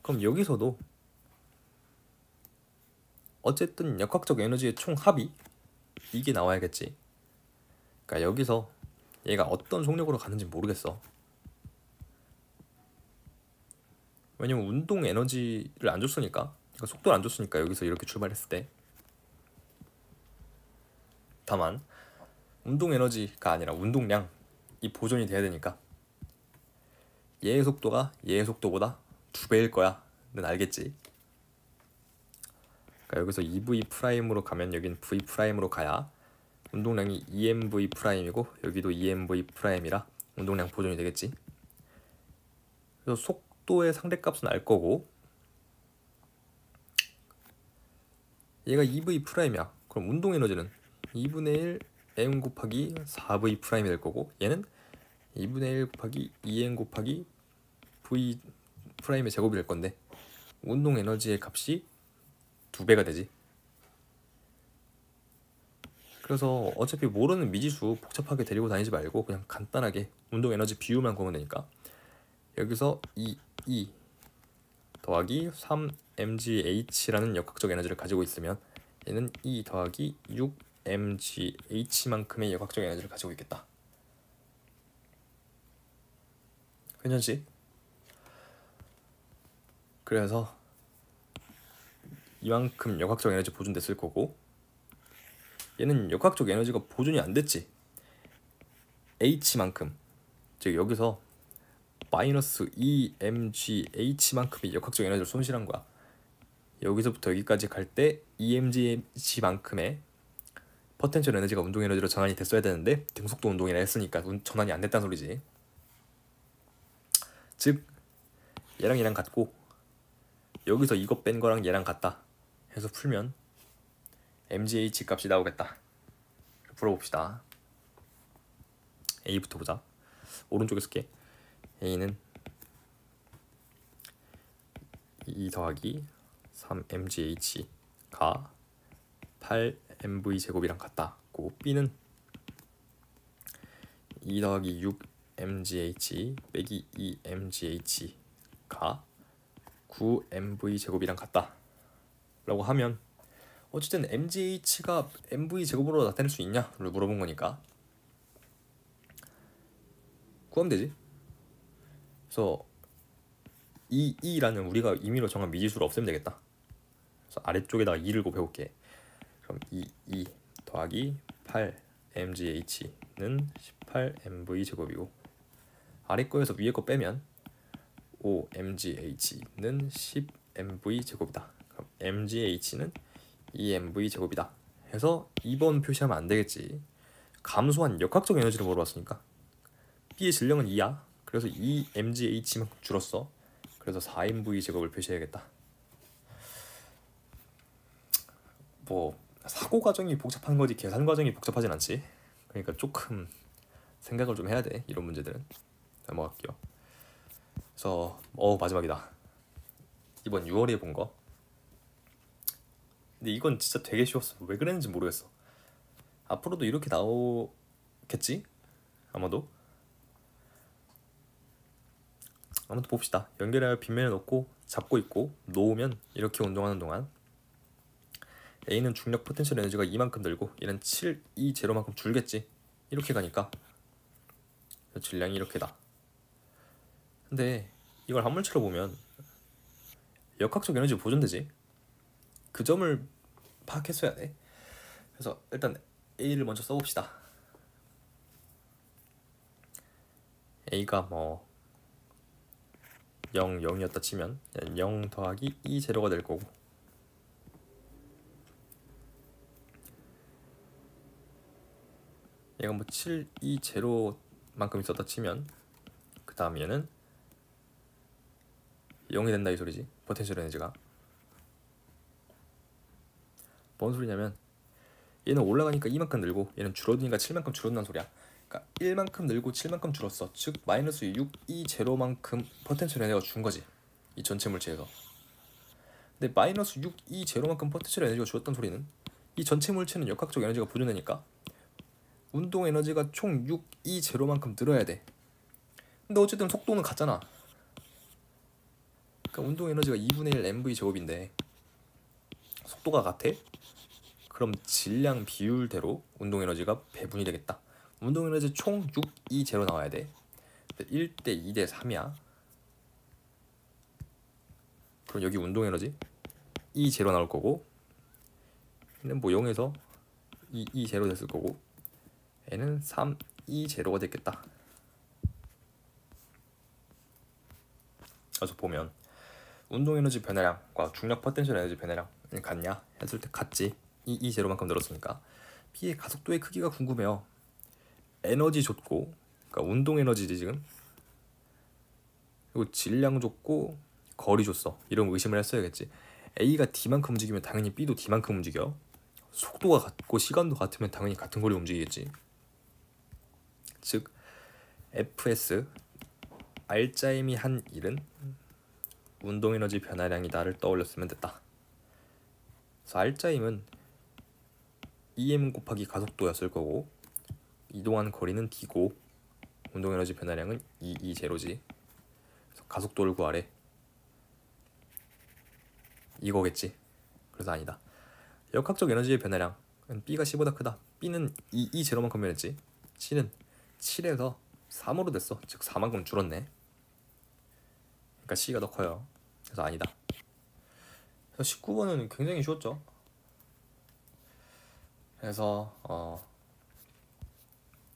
그럼 여기서도 어쨌든 역학적 에너지의 총 합이 이게 나와야겠지. 그러니까 여기서 얘가 어떤 속력으로 가는지 모르겠어. 왜냐면 운동 에너지를 안 줬으니까, 그러니까 속도를 안 줬으니까 여기서 이렇게 출발했을 때. 다만 운동 에너지가 아니라 운동량이 보존이 돼야 되니까 얘의 속도가 얘의 속도보다 2배일 거야 는 알겠지. 그러니까 여기서 2v 프라임으로 가면 여긴 v 프라임으로 가야 운동량이 2mv 프라임이고 여기도 2mv 프라임이라 운동량 보존이 되겠지. 그래서 속도의 상대값은 알 거고 얘가 2v 프라임이야. 그럼 운동 에너지는 2분의 1 m 곱하기 4v 프라임이 될 거고 얘는 2분의 1 곱하기 2m 곱하기 v 프라임의 제곱이 될 건데 운동 에너지의 값이 2배가 되지. 그래서 어차피 모르는 미지수 복잡하게 데리고 다니지 말고 그냥 간단하게 운동 에너지 비율만 구하면 되니까 여기서 2 더하기 3mgh라는 역학적 에너지를 가지고 있으면 얘는 2 더하기 6mgh만큼의 역학적 에너지를 가지고 있겠다. 괜찮지? 그래서 이만큼 역학적 에너지 보존됐을 거고 얘는 역학적 에너지가 보존이 안 됐지. h만큼, 즉 여기서 마이너스 2mgh만큼의 역학적 에너지를 손실한 거야. 여기서부터 여기까지 갈 때 2mgh만큼의 포텐셜 에너지가 운동 에너지로 전환이 됐어야 되는데 등속도 운동이라 했으니까 전환이 안 됐다는 소리지. 즉 얘랑 얘랑 같고 여기서 이거 뺀 거랑 얘랑 같다 해서 풀면 mgh 값이 나오겠다. 풀어봅시다. A부터 보자. 오른쪽에 쓸게. A는 2 더하기 3mgh가 8mv 제곱이랑 같다고, B는 2 더하기 6mgh 빼기 2mgh가 9mv 제곱이랑 같다 라고 하면, 어쨌든 mgh가 mv 제곱으로 나타낼 수 있냐를 물어본 거니까 구하면 되지. 그래서 이 2라는 우리가 임의로 정한 미지수를 없애면 되겠다. 그래서 아래쪽에다가 2를 곱해볼게. 그럼 2 더하기 8mgh는 18mv 제곱이고, 아래 거에서 위에 거 빼면 5mgh는 10mv 제곱이다. 그럼 mgh는 2mv 제곱이다 해서 2번 표시하면 안 되겠지. 감소한 역학적 에너지를 물어봤으니까 B의 질량은 2야. 그래서 2mgh만큼 줄었어. 그래서 4mv 제곱을 표시해야겠다. 뭐 사고 과정이 복잡한 거지 계산 과정이 복잡하진 않지. 그러니까 조금 생각을 좀 해야 돼, 이런 문제들은. 넘어갈게요. 그래서 마지막이다. 이번 6월에 본 거. 근데 이건 진짜 되게 쉬웠어. 왜 그랬는지 모르겠어. 앞으로도 이렇게 나오겠지? 아무튼 봅시다. 연결하여 빗면에 넣고 잡고 있고 놓으면 이렇게 운동하는 동안 A는 중력 포텐셜 에너지가 이만큼 늘고 얘는 7, 2, 제로만큼 줄겠지. 이렇게 가니까 질량이 이렇게다. 근데 이걸 한물체로 보면 역학적 에너지 보존되지. 그 점을 파악했어야 돼. 그래서 일단 A를 먼저 써봅시다. A가 0, 0이었다 치면 0 더하기 2 제로가 될 거고, 얘가 7, 2 제로만큼 있었다 치면 그 다음 얘는 0이 된다 이 소리지. 포텐셜 에너지가 뭔 소리냐면 얘는 올라가니까 2만큼 늘고 얘는 줄어드니까 7만큼 줄어든다는 소리야. 그러니까 1만큼 늘고 7만큼 줄었어. 즉 마이너스 6, 2 제로만큼 포텐셜 에너지가 준 거지, 이 전체 물체에서. 근데 마이너스 6, 2 제로만큼 포텐셜 에너지가 줄었던 소리는 이 전체 물체는 역학적 에너지가 보존되니까 운동 에너지가 총 6, 2 제로만큼 늘어야 돼. 근데 어쨌든 속도는 같잖아. 그러니까 운동 에너지가 2분의 1 mv 제곱인데 속도가 같아? 그럼 질량 비율대로 운동 에너지가 배분이 되겠다. 운동 에너지 총 6, 2 제로 나와야 돼. 1대 2대 3이야. 그럼 여기 운동 에너지 2 제로 나올 거고, 얘는 0에서 2 제로 됐을 거고, 얘는 3, 2 제로가 됐겠다. 그래서 보면 운동 에너지 변화량과 중력 포텐셜 에너지 변화량이 같냐 했을 때 같지. 2 제로만큼 늘었으니까. B의 가속도의 크기가 궁금해요. 에너지 줬고, 그러니까 운동 에너지지 지금. 그리고 질량 줬고 거리 줬어. 이런 의심을 했어야겠지. A가 D만큼 움직이면 당연히 B도 D만큼 움직여. 속도가 같고 시간도 같으면 당연히 같은 거리를 움직이겠지. 즉 Fs R자임이 한 일은 운동 에너지 변화량이다를 떠올렸으면 됐다. 그래서 R자임은 EM 곱하기 가속도였을 거고, 이동한 거리는 D고 운동 에너지 변화량은 2 제로지. 그래서 가속도를 구하래. 이거겠지. 그래서 아니다. 역학적 에너지의 변화량은 B가 C보다 크다. B는 2 제로만큼 변했지. C는 7에서 3으로 됐어. 즉 4만큼 줄었네. 그러니까 C가 더 커요. 그래서 아니다. 그래서 19번은 굉장히 쉬웠죠. 그래서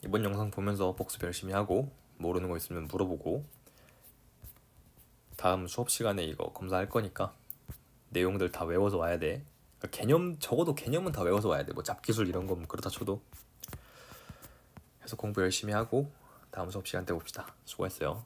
이번 영상 보면서 복습 열심히 하고 모르는 거 있으면 물어보고, 다음 수업 시간에 이거 검사할 거니까 내용들 다 외워서 와야 돼. 그러니까 적어도 개념은 다 외워서 와야 돼. 뭐 잡기술 이런 건 그렇다 쳐도. 그래서 공부 열심히 하고 다음 수업 시간 때 봅시다. 수고했어요.